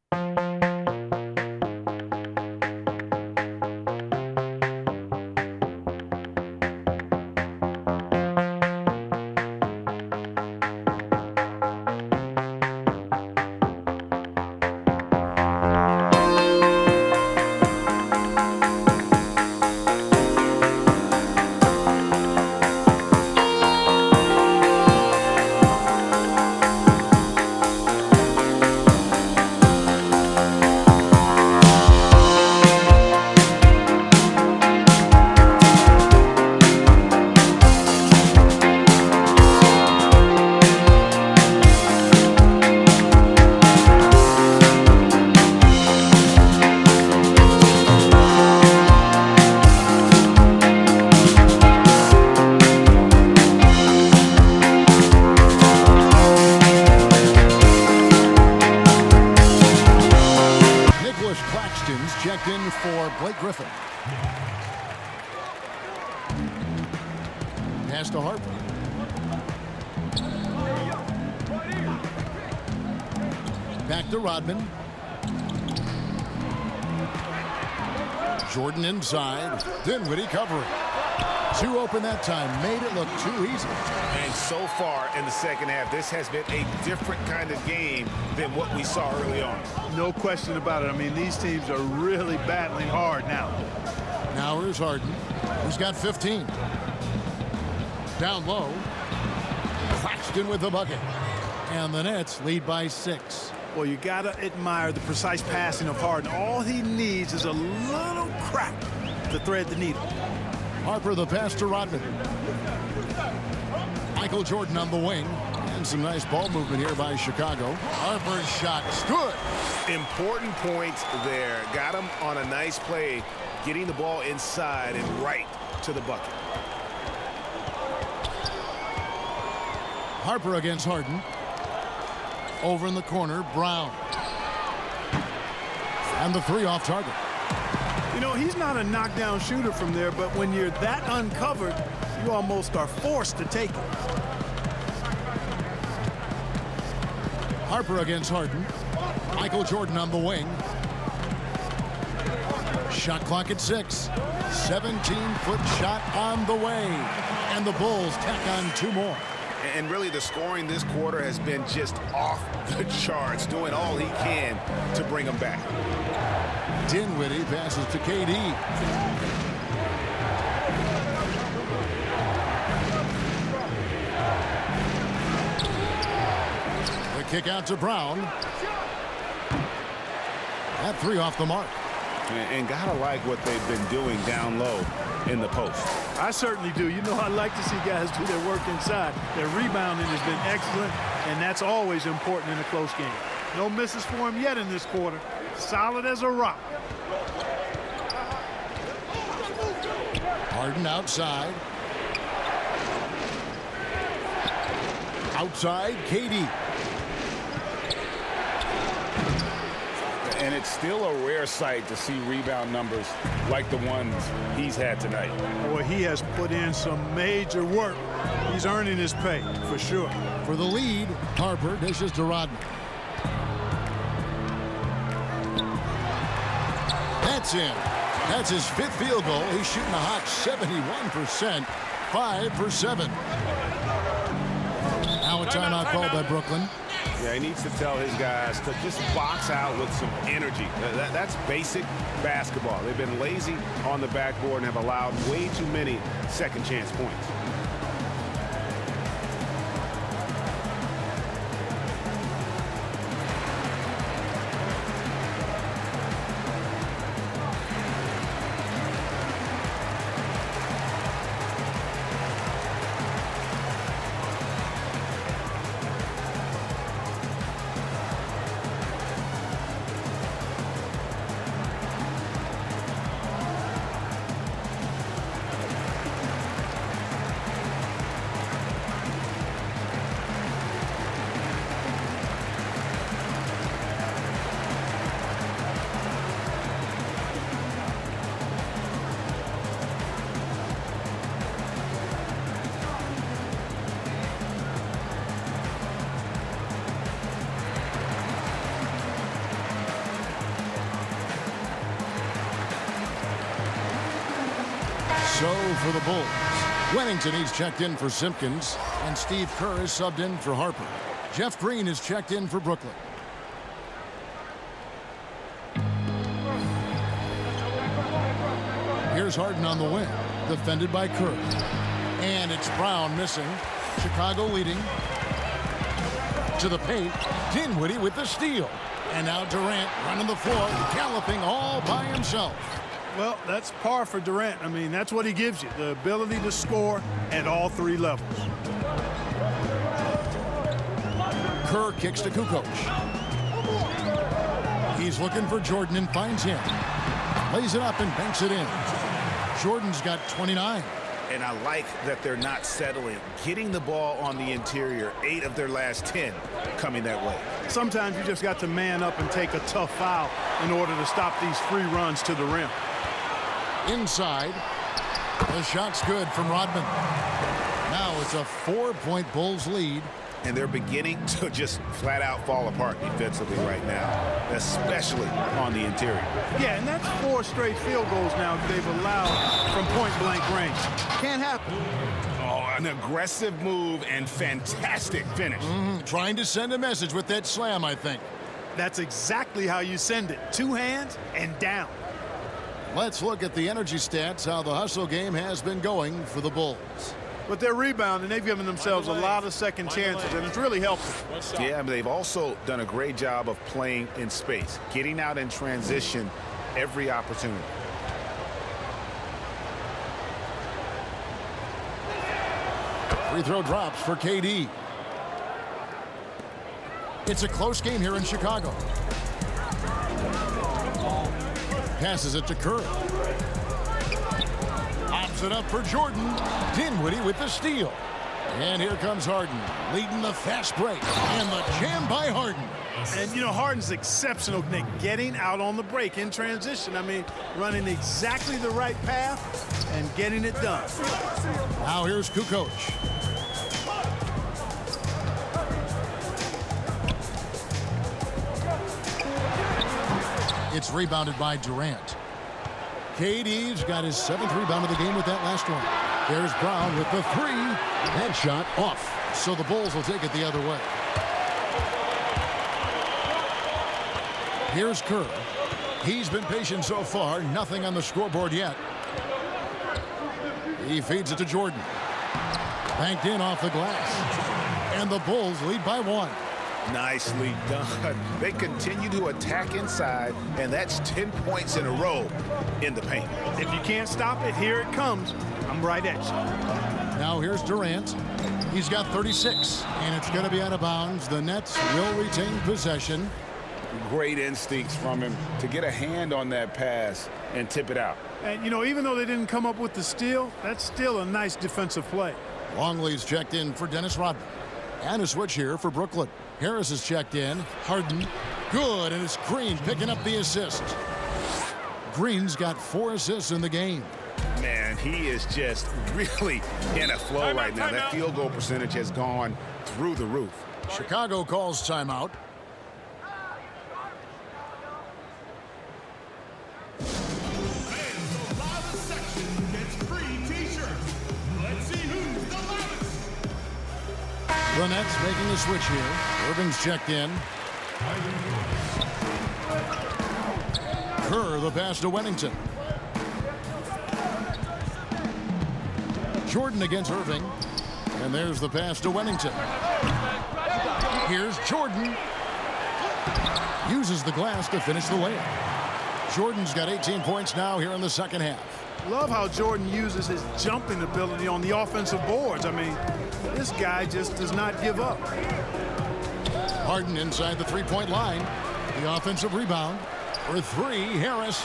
checked in for Blake Griffin. Pass to Harper. Back to Rodman. Jordan inside. Dinwiddie covering. Too open that time. Made it look too easy.
And so far in the second half, this has been a different kind of game than what we saw early on.
No question about it. I mean, these teams are really battling hard now.
Now here's Harden, who's got 15. Down low. Claxton with the bucket. And the Nets lead by 6.
Well, you got to admire the precise passing of Harden. All he needs is a little crack to thread the needle.
Harper the pass to Rodman. Michael Jordan on the wing. And some nice ball movement here by Chicago. Harper's shot's good.
Important points there. Got him on a nice play, getting the ball inside and right to the bucket.
Harper against Harden. Over in the corner, Brown. And the 3 off target.
You know, he's not a knockdown shooter from there, but when you're that uncovered, you almost are forced to take it.
Harper against Harden. Michael Jordan on the wing. Shot clock at 6. 17-foot shot on the way. And the Bulls tack on 2 more.
And really the scoring this quarter has been just off the charts, doing all he can to bring them back.
Dinwiddie passes to KD. The kick out to Brown. That 3 off the mark.
And gotta like what they've been doing down low in the post.
I certainly do. You know, I like to see guys do their work inside. Their rebounding has been excellent, and that's always important in a close game. No misses for him yet in this quarter. Solid as a rock.
Harden outside. Outside, KD.
And it's still a rare sight to see rebound numbers like the ones he's had tonight.
Boy, he has put in some major work. He's earning his pay, for sure.
For the lead, Harper dishes to Rodman. That's in. That's his 5th field goal. He's shooting a hot 71%. 5 for 7. Now a timeout called by Brooklyn.
Yeah, he needs to tell his guys to just box out with some energy. That's basic basketball. They've been lazy on the backboard and have allowed way too many second chance points.
So for the Bulls, Wennington, he's checked in for Simpkins, and Steve Kerr is subbed in for Harper. Jeff Green is checked in for Brooklyn. Here's Harden on the wing, defended by Kerr. And it's Brown missing. Chicago leading. To the paint, Dinwiddie with the steal. And now Durant running the floor, galloping all by himself.
Well, that's par for Durant. I mean, that's what he gives you, the ability to score at all 3 levels.
Kerr kicks to Kukoc. He's looking for Jordan and finds him. Lays it up and banks it in. Jordan's got 29.
and I like that they're not settling. Getting the ball on the interior, 8 of their last 10 coming that way.
Sometimes you just got to man up and take a tough foul in order to stop these free runs to the rim.
Inside. The shot's good from Rodman. Now it's a 4-point Bulls lead.
And they're beginning to just flat out fall apart defensively right now, especially on the interior.
Yeah, and that's 4 straight field goals now they've allowed from point-blank range. Can't happen.
Oh, an aggressive move and fantastic finish.
Trying to send a message with that slam, I think.
That's exactly how you send it. 2 hands and down.
Let's look at the energy stats, how the hustle game has been going for the Bulls.
But they're rebounding. They've given themselves a lot of second chances, and it's really helped them.
Yeah, but they've also done a great job of playing in space, getting out in transition every opportunity.
Free throw drops for KD. It's a close game here in Chicago. Passes it to Kerr. Pops it up for Jordan. Dinwiddie with the steal. And here comes Harden, leading the fast break. And the jam by Harden.
And, you know, Harden's exceptional at getting out on the break in transition. I mean, running exactly the right path and getting it done.
Now here's Kukoc. It's rebounded by Durant. KD's got his 7th rebound of the game with that last one. There's Brown with the 3. That shot off. So the Bulls will take it the other way. Here's Kerr. He's been patient so far. Nothing on the scoreboard yet. He feeds it to Jordan. Banked in off the glass. And the Bulls lead by 1.
Nicely done. They continue to attack inside, and that's 10 points in a row in the paint.
If you can't stop it, here it comes. I'm right at you.
Now here's Durant. He's got 36, and it's going to be out of bounds. The Nets will retain possession.
Great instincts from him to get a hand on that pass and tip it out.
And, you know, even though they didn't come up with the steal, that's still a nice defensive play.
Longley's checked in for Dennis Rodman. And a switch here for Brooklyn. Harris is checked in. Harden. Good, and it's Green picking up the assist. Green's got 4 assists in the game.
Man, he is just really in a flow right now. That field goal percentage has gone through the roof.
Chicago calls timeout. The Nets making a switch here. Irving's checked in. Kerr, the pass to Wennington. Jordan against Irving. And there's the pass to Wennington. Here's Jordan. Uses the glass to finish the layup. Jordan's got 18 points now here in the second half.
Love how Jordan uses his jumping ability on the offensive boards. I mean, this guy just does not give up.
Harden inside the 3-point line. The offensive rebound for 3. Harris.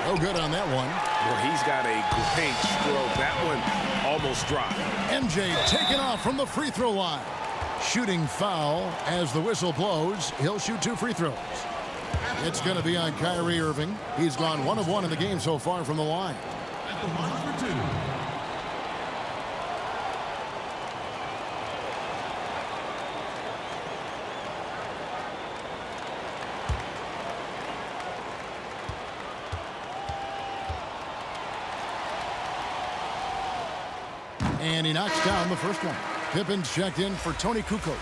No good on that one.
Well, he's got a great stroke. That one almost dropped.
MJ taken off from the free throw line. Shooting foul as the whistle blows. He'll shoot 2 free throws. It's going to be on Kyrie Irving. He's gone 1 of 1 in the game so far from the line.
At the line for 2.
And he knocks down the first one. Pippen's checked in for Tony Kukoc.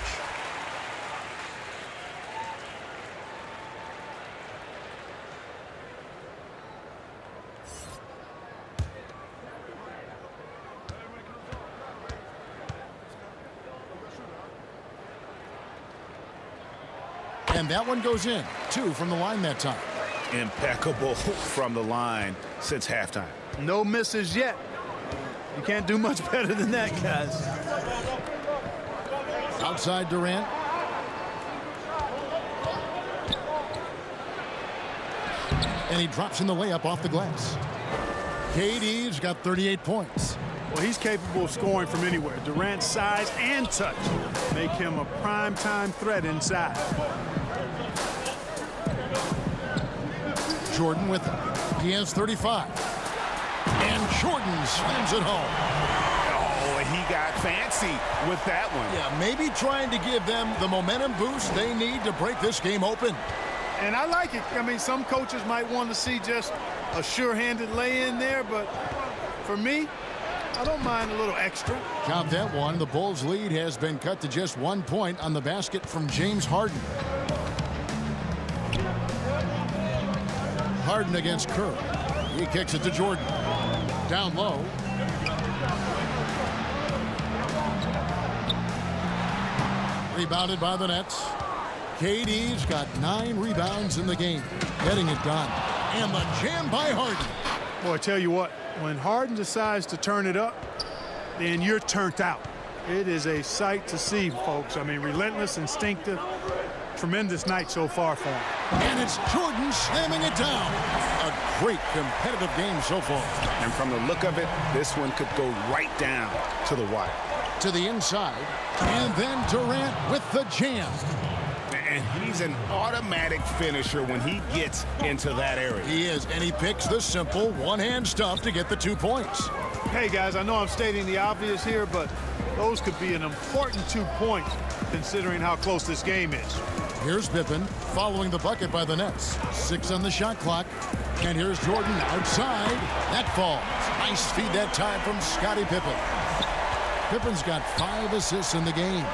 And that one goes in. 2 from the line that time.
Impeccable from the line since halftime.
No misses yet. You can't do much better than that, guys.
Outside Durant. And he drops in the layup off the glass. KD's got 38 points.
Well, he's capable of scoring from anywhere. Durant's size and touch make him a prime-time threat inside.
Jordan with him. He has 35. And Jordan slams it home.
Oh, and he got fancy with that one.
Yeah, maybe trying to give them the momentum boost they need to break this game open.
And I like it. I mean, some coaches might want to see just a sure-handed lay-in there, but for me, I don't mind a little extra.
Count that one. The Bulls' lead has been cut to just 1 point on the basket from James Harden. Harden against Kerr. He kicks it to Jordan. Down low. Rebounded by the Nets. KD's got 9 rebounds in the game. Getting it done. And the jam by Harden.
Boy, I tell you what, when Harden decides to turn it up, then you're turned out. It is a sight to see, folks. I mean, relentless, instinctive, tremendous night so far for him.
And it's Jordan slamming it down. A great competitive game so far.
And from the look of it, this one could go right down to the wire.
To the inside. And then Durant with the jam.
And he's an automatic finisher when he gets into that area.
He is, and he picks the simple one-hand stuff to get the 2 points.
Hey, guys, I know I'm stating the obvious here, but those could be an important 2 points considering how close this game is.
Here's Pippen following the bucket by the Nets. 6 on the shot clock. And here's Jordan outside. That falls. Nice feed that time from Scottie Pippen. Pippen's got 5 assists in the game.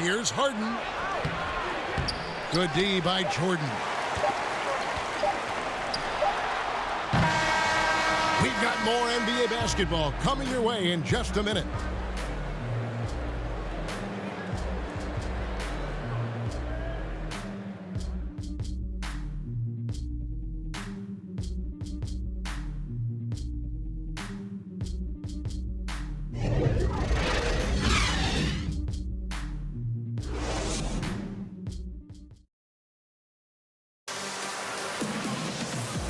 Here's Harden. Good D by Jordan. We've got more NBA basketball coming your way in just a minute.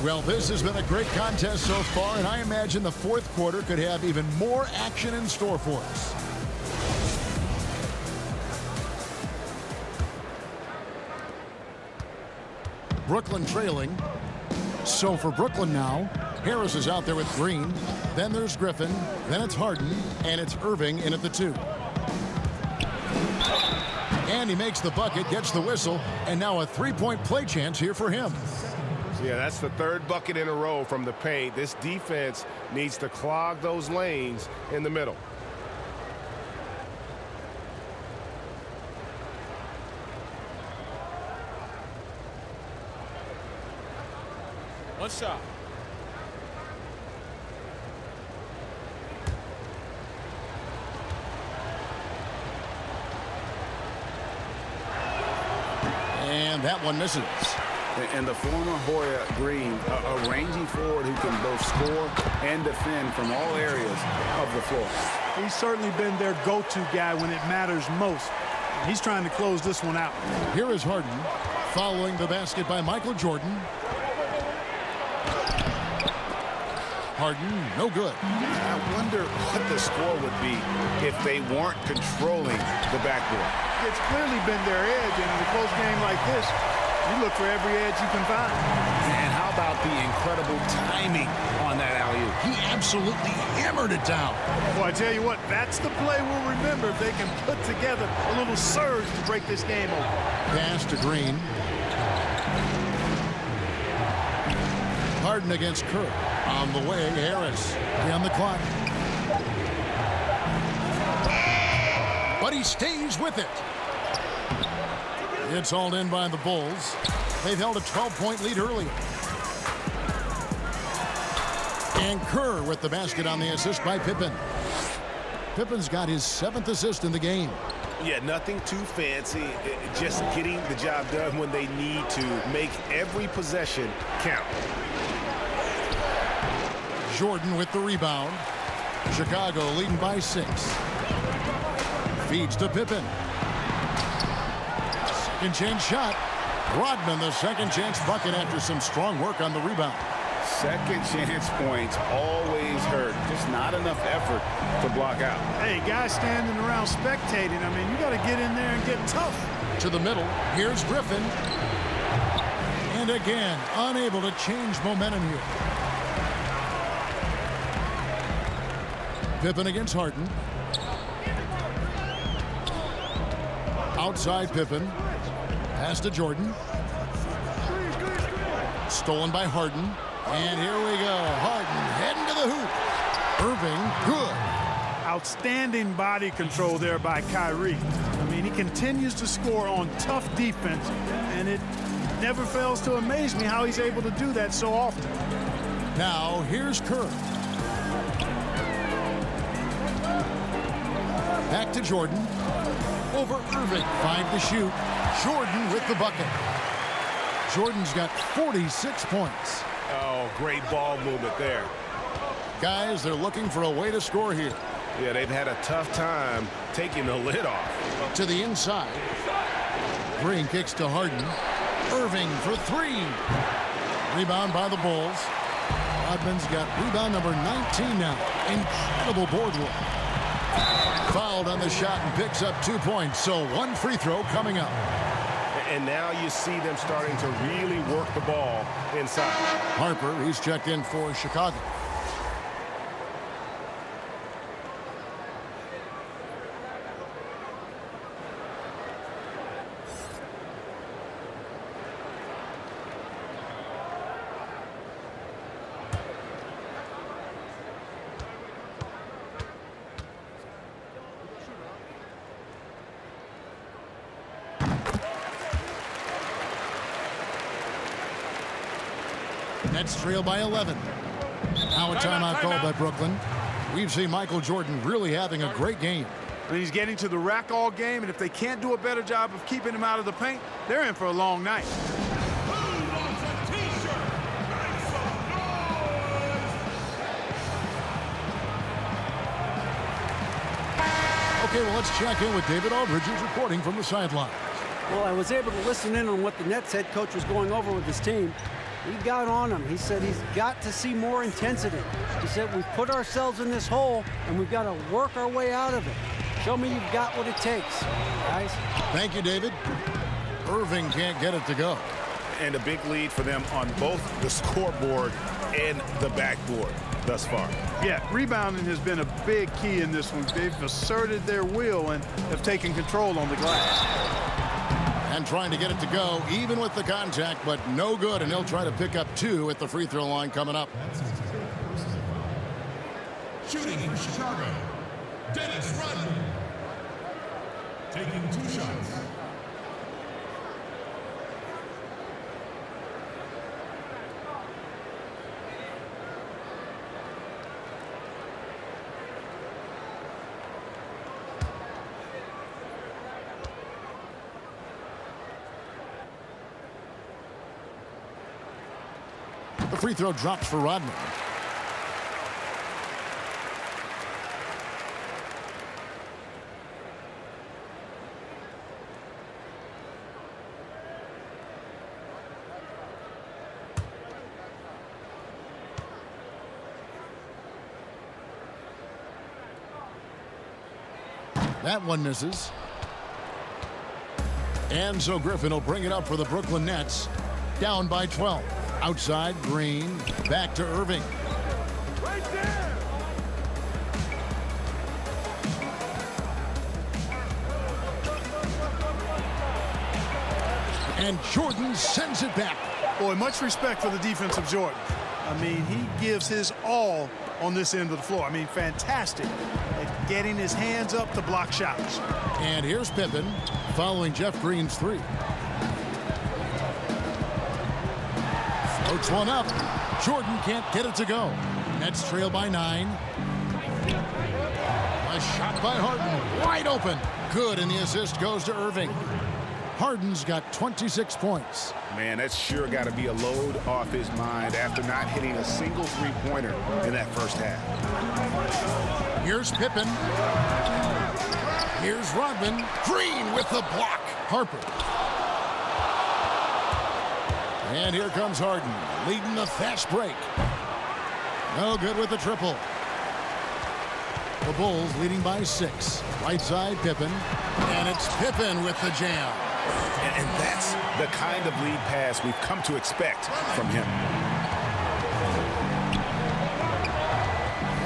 Well, this has been a great contest so far, and I imagine the fourth quarter could have even more action in store for us. Brooklyn trailing. So for Brooklyn now, Harris is out there with Green. Then there's Griffin. Then it's Harden. And it's Irving in at the 2. And he makes the bucket, gets the whistle, and now a three-point play chance here for him.
Yeah, that's the 3rd bucket in a row from the paint. This defense needs to clog those lanes in the middle.
One shot.
And that one misses.
And the former Hoya Green, a rangy forward who can both score and defend from all areas of the floor.
He's certainly been their go-to guy when it matters most. He's trying to close this one out.
Here is Harden following the basket by Michael Jordan. Harden, no good.
I wonder what the score would be if they weren't controlling the backboard.
It's clearly been their edge, and in a close game like this, you look for every edge you can find.
And how about the incredible timing on that alley-oop?
He absolutely hammered it down.
Well, I tell you what, that's the play we'll remember if they can put together a little surge to break this game open.
Pass to Green. Harden against Kerr. On the way, Harris. On the clock. But he stays with it. It's hauled in by the Bulls. They've held a 12-point lead earlier. And Kerr with the basket on the assist by Pippen. Pippen's got his 7th assist in the game.
Yeah, nothing too fancy. Just getting the job done when they need to. Make every possession count.
Jordan with the rebound. Chicago leading by 6. Feeds to Pippen. Second chance shot. Rodman, the second chance bucket after some strong work on the rebound.
Second chance points always hurt. Just not enough effort to block out.
Hey, guys standing around spectating. I mean, you got to get in there and get tough.
To the middle. Here's Griffin. And again, unable to change momentum here. Pippen against Harden. Outside Pippen. Pass to Jordan. Stolen by Harden. And here we go. Harden heading to the hoop. Irving, good.
Outstanding body control there by Kyrie. I mean, he continues to score on tough defense, and it never fails to amaze me how he's able to do that so often.
Now, here's Kerr. Back to Jordan. Over Irving. 5 to shoot. Jordan with the bucket. Jordan's got 46 points.
Oh, great ball movement there.
Guys, they're looking for a way to score here.
Yeah, they've had a tough time taking the lid off.
To the inside. Green kicks to Harden. Irving for 3. Rebound by the Bulls. Rodman's got rebound number 19 now. Incredible board work. Fouled on the shot and picks up 2 points. So 1 free throw coming up.
And now you see them starting to really work the ball inside.
Harper, he's checked in for Chicago. Nets trail by 11. Now a timeout called by Brooklyn. We've seen Michael Jordan really having a great game.
And he's getting to the rack all game, and if they can't do a better job of keeping him out of the paint, they're in for a long night.
Okay, well, let's check in with David Aldridge, who's reporting from the sidelines.
Well, I was able to listen in on what the Nets head coach was going over with his team. He got on him. He said he's got to see more intensity. He said we've put ourselves in this hole, and we've got to work our way out of it. Show me you've got what it takes, guys.
Thank you, David. Irving can't get it to go.
And a big lead for them on both the scoreboard and the backboard thus far.
Yeah, rebounding has been a big key in this one. They've asserted their will and have taken control on the glass.
And trying to get it to go, even with the contact, but no good, and he'll try to pick up 2 at the free throw line coming up.
Shooting for Chicago, Dennis Rodman. Taking 2 shots.
The free throw drops for Rodman. That one misses. And so Griffin will bring it up for the Brooklyn Nets. Down by 12. Outside, Green. Back to Irving.
Right there.
And Jordan sends it back.
Boy, much respect for the defense of Jordan. I mean, he gives his all on this end of the floor. I mean, fantastic at getting his hands up to block shots.
And here's Pippen following Jeff Green's 3. Floats one up. Jordan can't get it to go. Nets trail by 9. A shot by Harden. Wide open. Good, and the assist goes to Irving. Harden's got 26 points.
Man, that's sure got to be a load off his mind after not hitting a single three-pointer in that first half.
Here's Pippen. Here's Rodman. Green with the block. Harper. And here comes Harden, leading the fast break. No good with the triple. The Bulls leading by 6. Right side, Pippen. And it's Pippen with the jam.
And that's the kind of lead pass we've come to expect from him.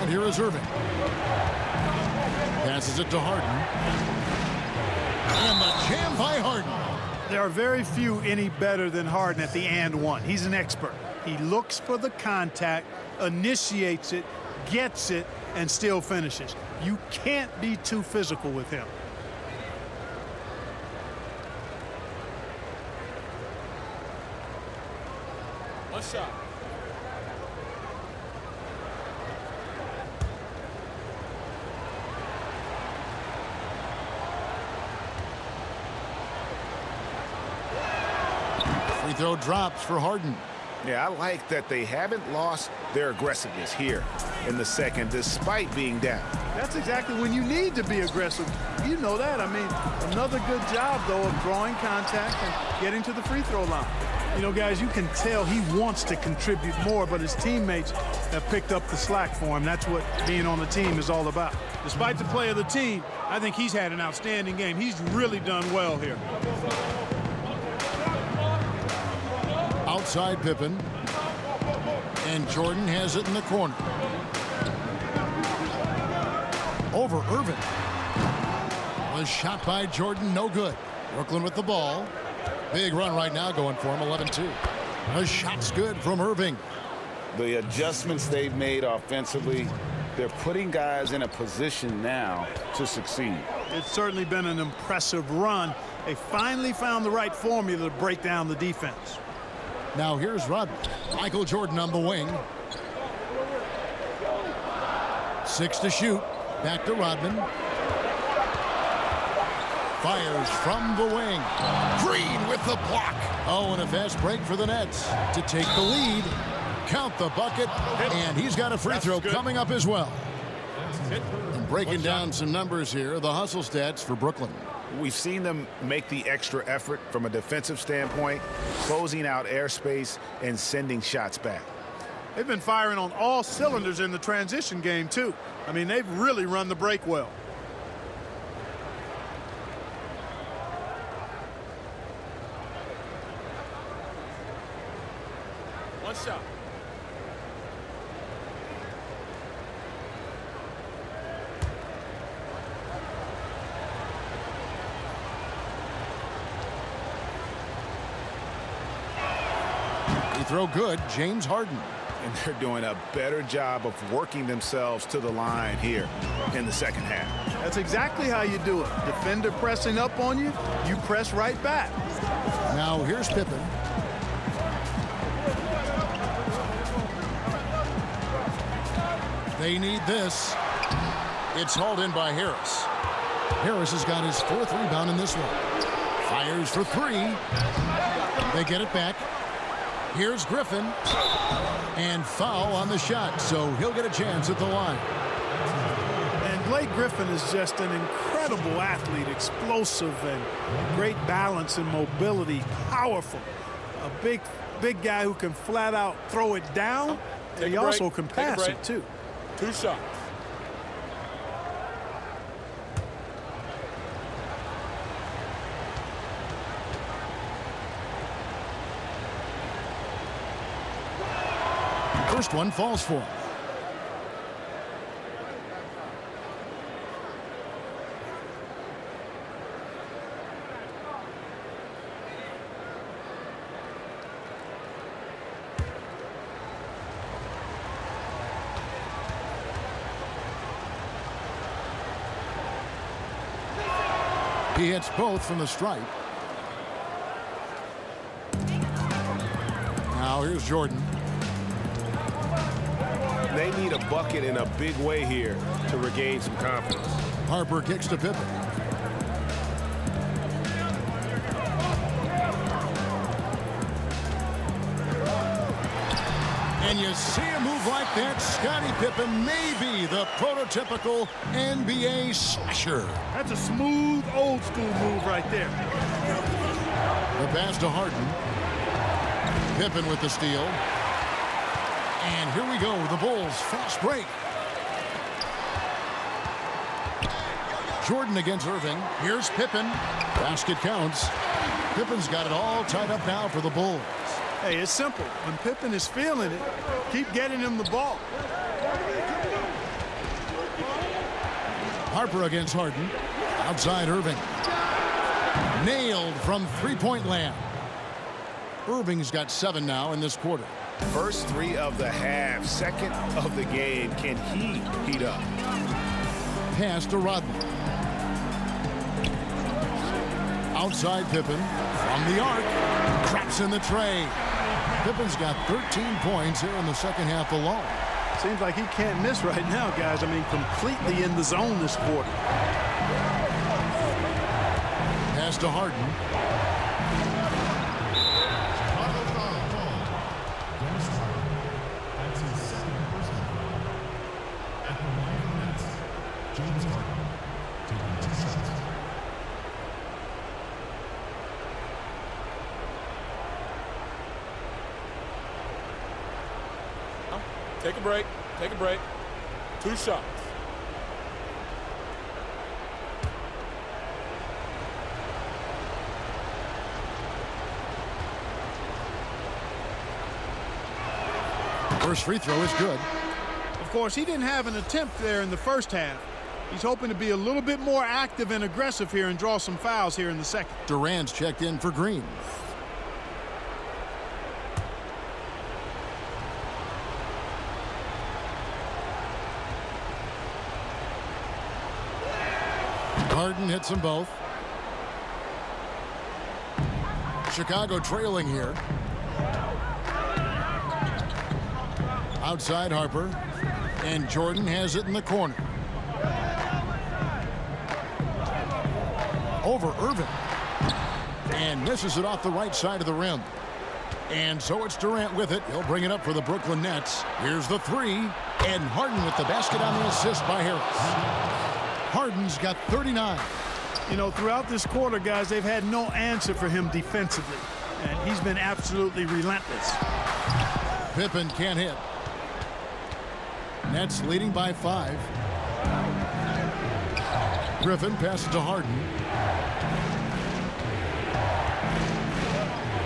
And here is Irving. Passes it to Harden. And the jam by Harden.
There are very few any better than Harden at the and one. He's an expert. He looks for the contact, initiates it, gets it, and still finishes. You can't be too physical with him.
One shot.
Free throw drops for Harden.
Yeah, I like that they haven't lost their aggressiveness here in the second, despite being down.
That's exactly when you need to be aggressive. You know that. I mean, another good job, though, of drawing contact and getting to the free throw line. You know, guys, you can tell he wants to contribute more, but his teammates have picked up the slack for him. That's what being on the team is all about. Despite the play of the team, I think he's had an outstanding game. He's really done well here.
Outside Pippen. And Jordan has it in the corner. Over Irving. Was shot by Jordan, no good. Brooklyn with the ball. Big run right now going for him, 11-2. The shot's good from Irving.
The adjustments they've made offensively, they're putting guys in a position now to succeed.
It's certainly been an impressive run. They finally found the right formula to break down the defense.
Now here's Rodman. Michael Jordan on the wing. 6 to shoot. Back to Rodman. Fires from the wing. Green with the block. Oh, and a fast break for the Nets to take the lead. Count the bucket. And he's got a free throw coming up as well. And breaking down some numbers here, the hustle stats for Brooklyn.
We've seen them make the extra effort from a defensive standpoint, closing out airspace and sending shots back.
They've been firing on all cylinders in the transition game, too. I mean, they've really run the break well.
One shot.
Throw good, James Harden.
And they're doing a better job of working themselves to the line here in the second half.
That's exactly how you do it. Defender pressing up on you, you press right back.
Now here's Pippen. They need this. It's hauled in by Harris. Harris has got his 4th rebound in this one. Fires for 3. They get it back. Here's Griffin. And foul on the shot, so he'll get a chance at the line.
And Blake Griffin is just an incredible athlete, explosive and great balance and mobility, powerful. A big guy who can flat out throw it down. And he also can pass it, too.
2 shots.
First one falls for him. He hits both from the stripe. Now here's Jordan.
They need a bucket in a big way here to regain some confidence.
Harper kicks to Pippen. And you see a move like that, Scottie Pippen may be the prototypical NBA slasher.
That's a smooth, old-school move right there.
The pass to Harden. Pippen with the steal. And here we go. The Bulls fast break. Jordan against Irving. Here's Pippen. Basket counts. Pippen's got it all tied up now for the Bulls.
Hey, it's simple. When Pippen is feeling it, keep getting him the ball.
Harper against Harden. Outside Irving. Nailed from three-point land. Irving's got 7 now in this quarter.
First 3 of the half, second of the game. Can he heat up?
Pass to Rodman. Outside Pippen. From the arc. Traps in the tray. Pippen's got 13 points here in the second half alone.
Seems like he can't miss right now, guys. I mean, completely in the zone this quarter.
Pass to Harden.
Take a break. Take a break. 2 shots.
First free throw is good.
Of course, he didn't have an attempt there in the first half. He's hoping to be a little bit more active and aggressive here and draw some fouls here in the second.
Durant's checked in for Green. Harden hits them both. Chicago trailing here. Outside Harper. And Jordan has it in the corner. Over Irving. And misses it off the right side of the rim. And so it's Durant with it. He'll bring it up for the Brooklyn Nets. Here's the 3. And Harden with the basket on the assist by Harris. Harden's got 39.
You know, throughout this quarter, guys, they've had no answer for him defensively. And he's been absolutely relentless.
Pippen can't hit. Nets leading by 5. Griffin passes to Harden.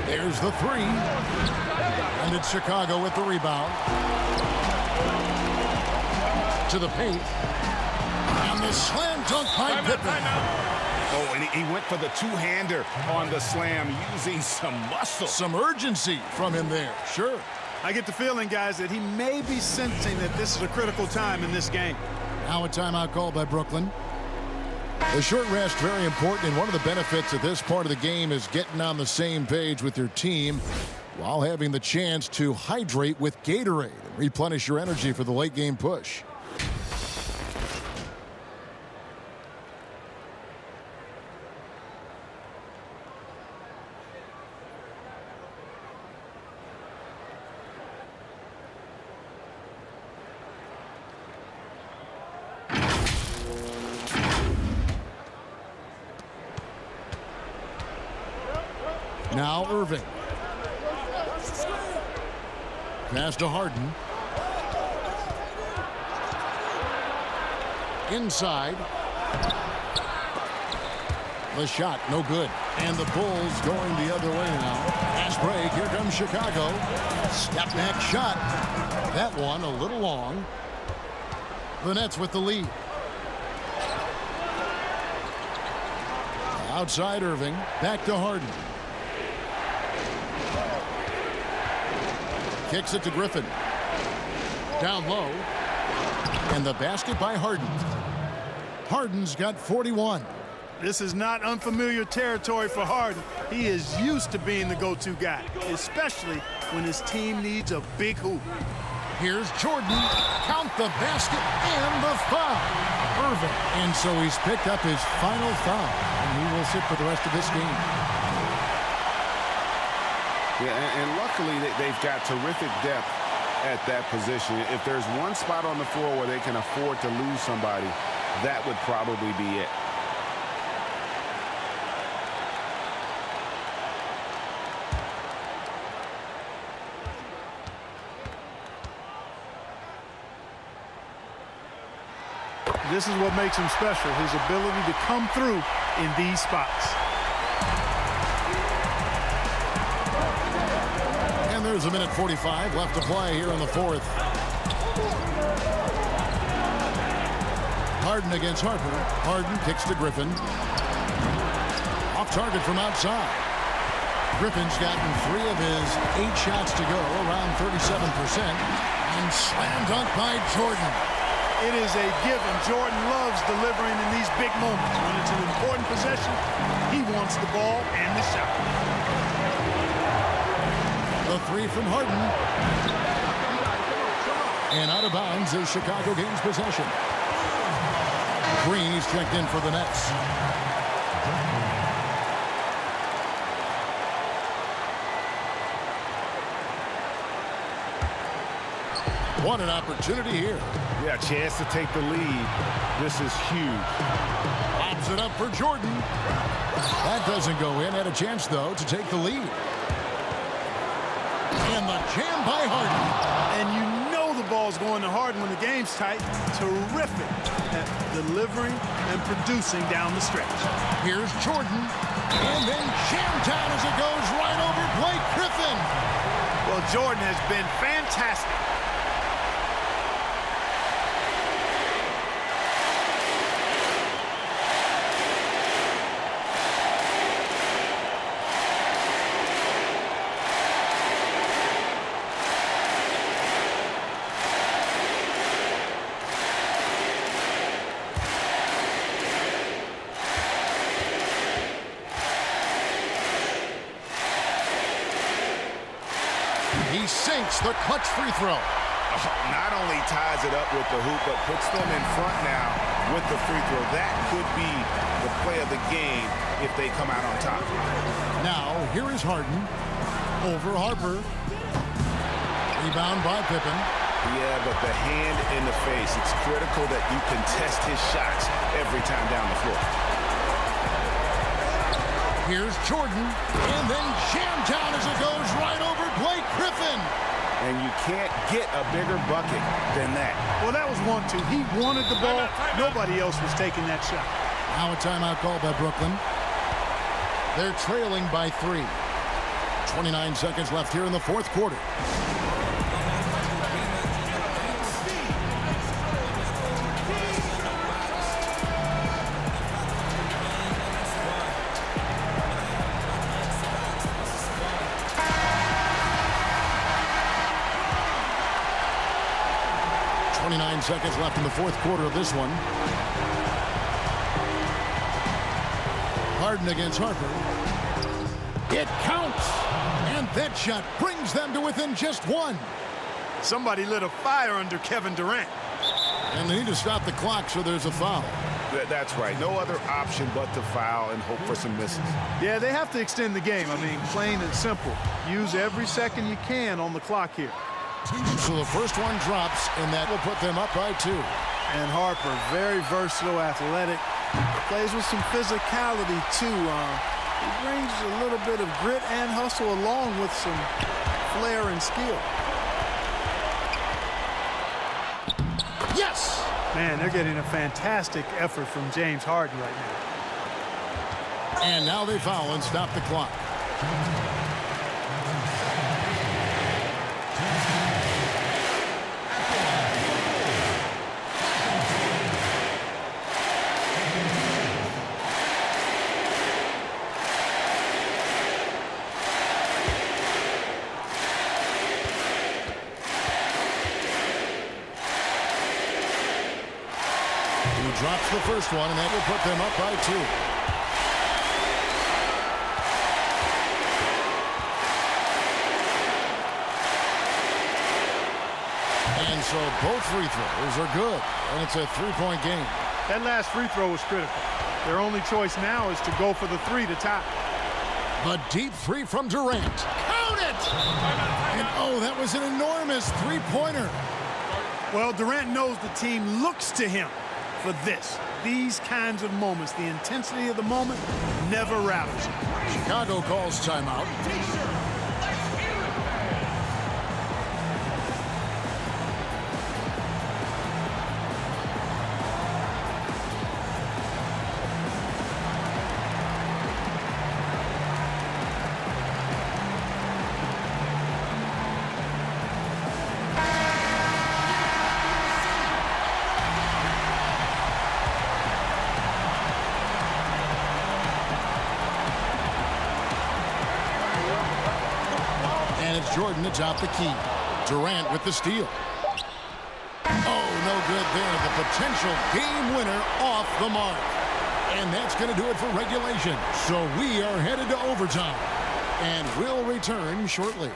There's the 3. And it's Chicago with the rebound. To the paint. And the slam dunk by Pippen.
Oh, and he went for the two-hander on the slam, using some muscle.
Some urgency from him there, sure.
I get the feeling, guys, that he may be sensing that this is a critical time in this game.
Now a timeout called by Brooklyn. The short rest, very important, and one of the benefits of this part of the game is getting on the same page with your team while having the chance to hydrate with Gatorade and replenish your energy for the late game push. Now Irving. Pass to Harden. Inside. The shot, no good. And the Bulls going the other way now. Fast break, here comes Chicago. Step back shot. That one a little long. The Nets with the lead. Outside Irving, back to Harden. Kicks it to Griffin. Down low. And the basket by Harden. Harden's got 41.
This is not unfamiliar territory for Harden. He is used to being the go-to guy, especially when his team needs a big hoop.
Here's Jordan. Count the basket and the foul. Irving. And so he's picked up his final foul. And he will sit for the rest of this game.
Yeah, and luckily they've got terrific depth at that position. If there's one spot on the floor where they can afford to lose somebody, that would probably be it.
This is what makes him special, his ability to come through in these spots.
And there's a minute 45 left to play here in the fourth. Harden against Harper. Harden kicks to Griffin. Off target from outside. Griffin's gotten 3 of his 8 shots to go, around 37%. And slam dunk by Jordan.
It is a given. Jordan loves delivering in these big moments. When it's an important possession, he wants the ball and the shot.
The 3 from Harden. And out of bounds is Chicago gains possession. Green is checked in for the Nets. What an opportunity here.
Yeah, chance to take the lead. This is huge.
Lobs it up for Jordan. That doesn't go in. Had a chance, though, to take the lead. And the jam by Harden.
And you know the ball's going to Harden when the game's tight. Terrific at delivering and producing down the stretch.
Here's Jordan. And then jammed down as it goes right over Blake Griffin.
Well, Jordan has been fantastic.
He sinks the clutch free throw.
Not only ties it up with the hoop, but puts them in front now with the free throw. That could be the play of the game if they come out on top.
Now, here is Harden. Over Harper. Rebound by Pippen.
Yeah, but the hand in the face. It's critical that you contest his shots every time down the floor.
Here's Jordan. And then jammed down as it goes right over Blake Griffin.
And you can't get a bigger bucket than that.
Well, that was 1-2. He wanted the ball. Nobody else was taking that shot.
Now a timeout called by Brooklyn. They're trailing by 3. 29 seconds left here in the fourth quarter. Seconds left in the fourth quarter of this one. Harden against Harper. It counts! And that shot brings them to within just 1.
Somebody lit a fire under Kevin Durant.
And they need to stop the clock, so there's a foul.
That's right. No other option but to foul and hope for some misses.
Yeah, they have to extend the game. I mean, plain and simple. Use every second you can on the clock here.
So the first one drops, and that will put them up by 2.
And Harper, very versatile, athletic, plays with some physicality, too. He brings a little bit of grit and hustle along with some flair and skill.
Yes!
Man, they're getting a fantastic effort from James Harden right now.
And now they foul and stop the clock. Drops the first one, and that will put them up by 2. And so both free throws are good, and it's a 3-point game.
That last free throw was critical. Their only choice now is to go for the 3 to tie.
The deep 3 from Durant. Count it! And oh, that was an enormous 3-pointer.
Well, Durant knows the team looks to him for this. These kinds of moments, the intensity of the moment never rattles him.
Chicago calls timeout. it's Jordan to top the key. Durant with the steal. Oh, no good there. The potential game winner off the mark. And that's going to do it for regulation. So we are headed to overtime. And we'll return shortly.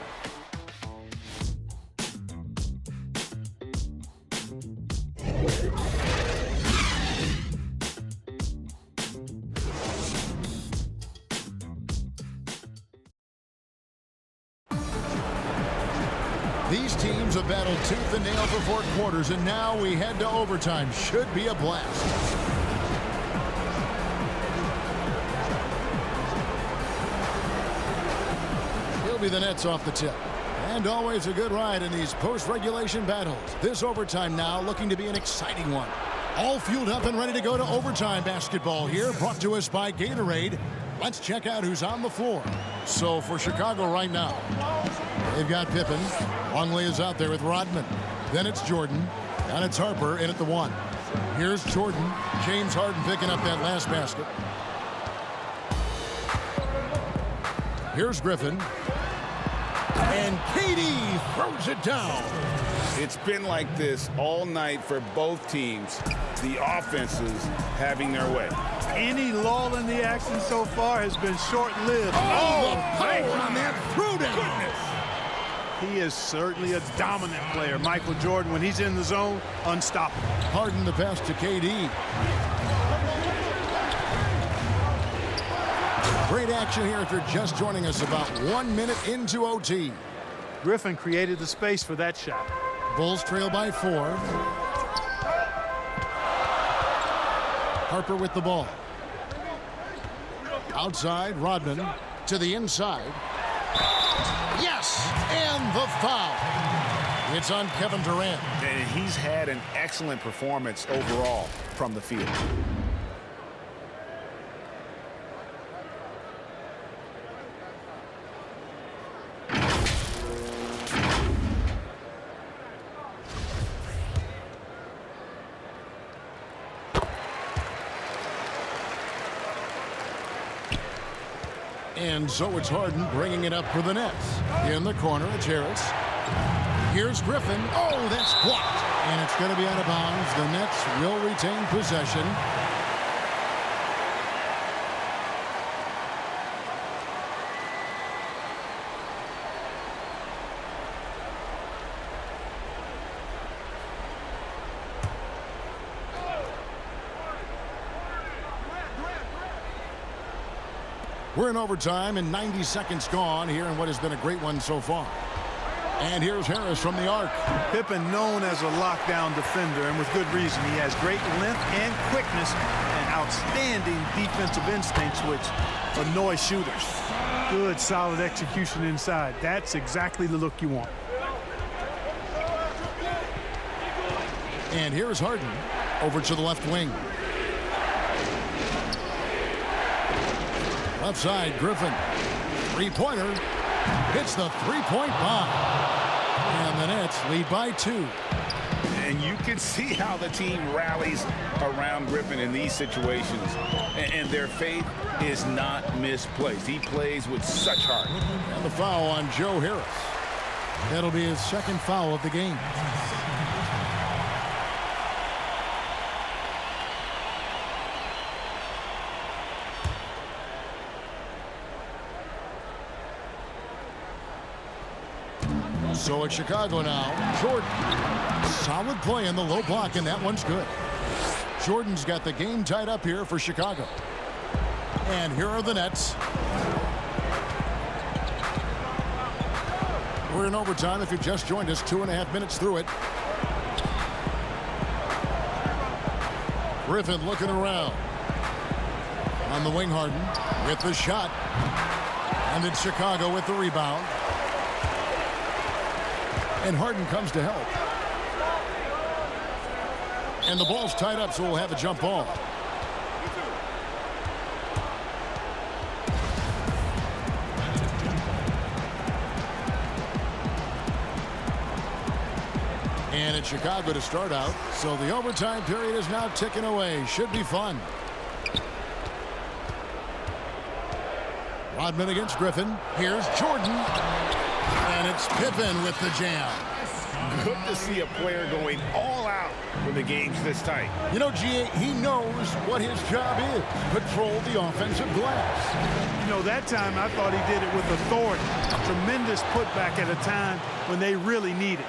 These teams have battled tooth and nail for 4 quarters, and now we head to overtime. Should be a blast. He'll be the Nets off the tip. And always a good ride in these post-regulation battles. This overtime now looking to be an exciting one. All fueled up and ready to go to overtime basketball here, brought to us by Gatorade. Let's check out who's on the floor. So for Chicago right now, they've got Pippen. Longley is out there with Rodman. Then it's Jordan. And it's Harper in at the 1. Here's Jordan. James Harden picking up that last basket. Here's Griffin. And KD throws it down.
It's been like this all night for both teams. The offenses having their way.
Any lull in the action so far has been short-lived.
Oh, the power on that throwdown.
He is certainly a dominant player. Michael Jordan, when he's in the zone, unstoppable.
Harden the pass to KD. Great action here if you're just joining us, about 1 minute into OT.
Griffin created the space for that shot.
Bulls trail by 4. Harper with the ball. Outside, Rodman to the inside. Yes, and the foul. It's on Kevin Durant.
And he's had an excellent performance overall from the field.
And so it's Harden bringing it up for the Nets. In the corner, it's Harris. Here's Griffin. Oh, that's blocked. And it's going to be out of bounds. The Nets will retain possession. We're in overtime and 90 seconds gone here in what has been a great one so far. And here's Harris from the arc.
Pippen known as a lockdown defender, and with good reason. He has great length and quickness and outstanding defensive instincts, which annoy shooters. Good, solid execution inside. That's exactly the look you want.
And here's Harden over to the left wing. Left side, Griffin. Three-pointer. Hits the three-point bomb. And the Nets lead by 2.
And you can see how the team rallies around Griffin in these situations. And their faith is not misplaced. He plays with such heart.
And the foul on Joe Harris. That'll be his second foul of the game. So it's Chicago now. Jordan. Solid play in the low block, and that one's good. Jordan's got the game tied up here for Chicago. And here are the Nets. We're in overtime. If you just joined us, 2.5 minutes through it. Griffin looking around. On the wing, Harden with the shot. And it's Chicago with the rebound. And Harden comes to help. And the ball's tied up, so we'll have a jump ball. And it's Chicago to start out, so the overtime period is now ticking away. Should be fun. Rodman against Griffin. Here's Jordan. And it's Pippen with the jam.
Good to see a player going all out when the game's this tight.
You know, G.A., he knows what his job is. Control the offensive glass.
You know, that time I thought he did it with authority. Tremendous putback at a time when they really need it.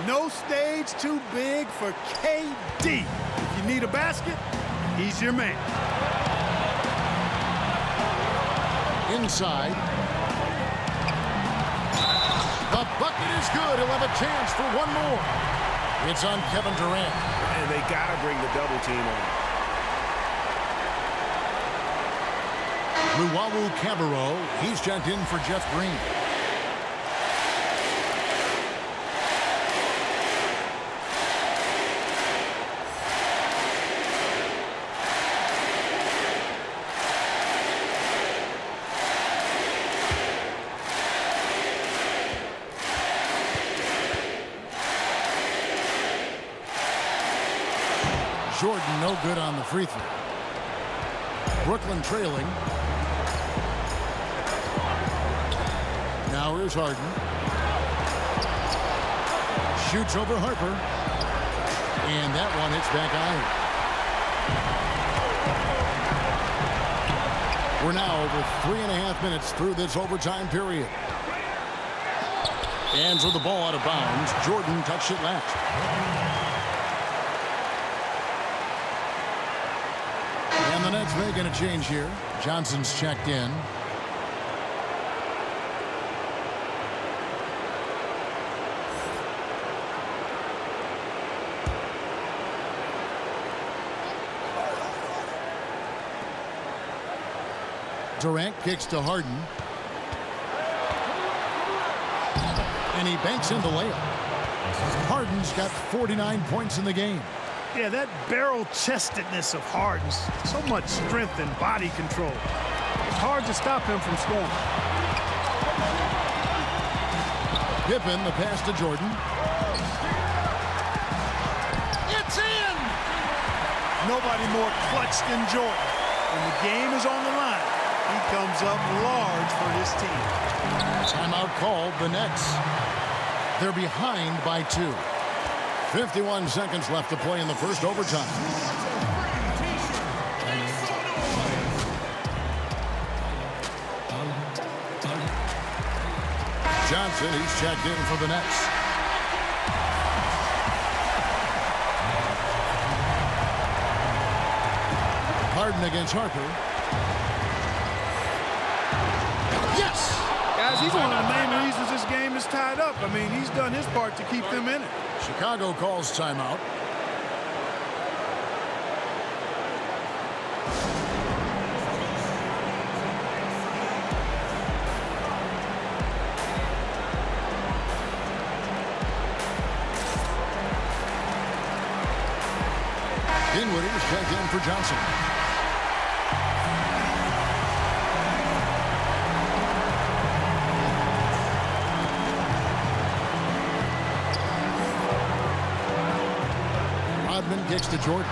No stage too big for KD. If you need a basket, he's your man.
Inside. The bucket is good. He'll have a chance for one more. It's on Kevin Durant.
And they got to bring the double team on.
Luwawu Cabarro. He's checked in for Jeff Green. Jordan no good on the free throw. Brooklyn trailing. Now here's Harden. Shoots over Harper. And that one hits back iron. We're now over 3.5 minutes through this overtime period. Hands with the ball out of bounds. Jordan touched it last. And the Nets making a change here. Johnson's checked in. Durant kicks to Harden. And he banks in the layup. Harden's got 49 points in the game.
Yeah, that barrel-chestedness of Harden, so much strength and body control. It's hard to stop him from scoring.
Pippen, the pass to Jordan.
It's in! Nobody more clutch than Jordan. When the game is on the line, he comes up large for his team.
Timeout called, the Nets. They're behind by 2. 51 seconds left to play in the first overtime. Johnson, he's checked in for the Nets. Harden against Harper. Yes!
Guys, he's one of the main reasons this game is tied up. I mean, he's done his part to keep them in it.
Chicago calls timeout. Dinwiddie is checked in for Johnson. Kicks to Jordan.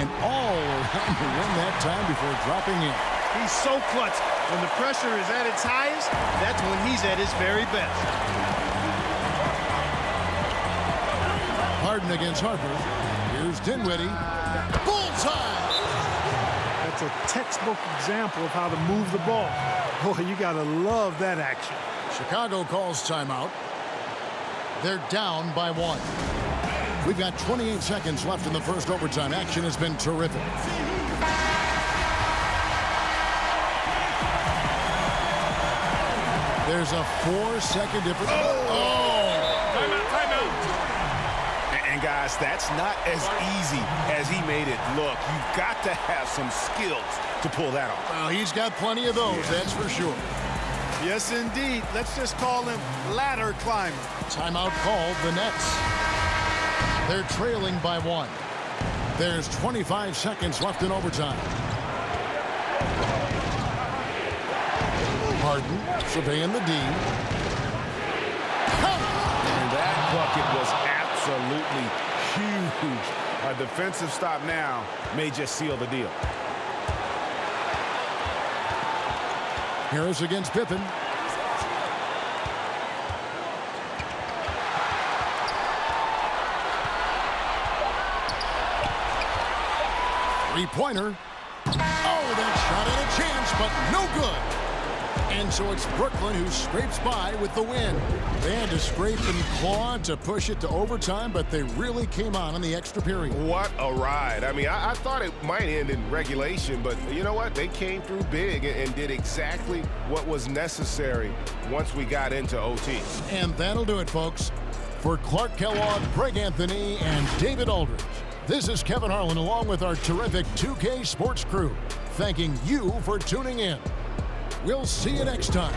And all around the rim that time before dropping in.
He's so clutch. When the pressure is at its highest, that's when he's at his very best.
Harden against Harper. Here's Dinwiddie. Bullseye!
That's a textbook example of how to move the ball. Boy, you got to love that action.
Chicago calls timeout. They're down by 1. We've got 28 seconds left in the first overtime. Action has been terrific. There's a 4-second difference.
Timeout. And guys, that's not as easy as he made it look. You've got to have some skills to pull that off.
Well, he's got plenty of those, that's for sure.
Yes, indeed. Let's just call him ladder climber.
Timeout called, the Nets. They're trailing by 1. There's 25 seconds left in overtime. Harden surveying the D.
And that bucket was absolutely huge. A defensive stop now may just seal the deal.
Harris against Pippen. Three-pointer. Oh, that shot had a chance, but no good. And so it's Brooklyn who scrapes by with the win. They had to scrape and claw to push it to overtime, but they really came on in the extra period.
What a ride. I mean, I thought it might end in regulation, but you know what? They came through big and did exactly what was necessary once we got into OT.
And that'll do it, folks. For Clark Kellogg, Greg Anthony, and David Aldridge, this is Kevin Harlan along with our terrific 2K Sports crew, thanking you for tuning in. We'll see you next time.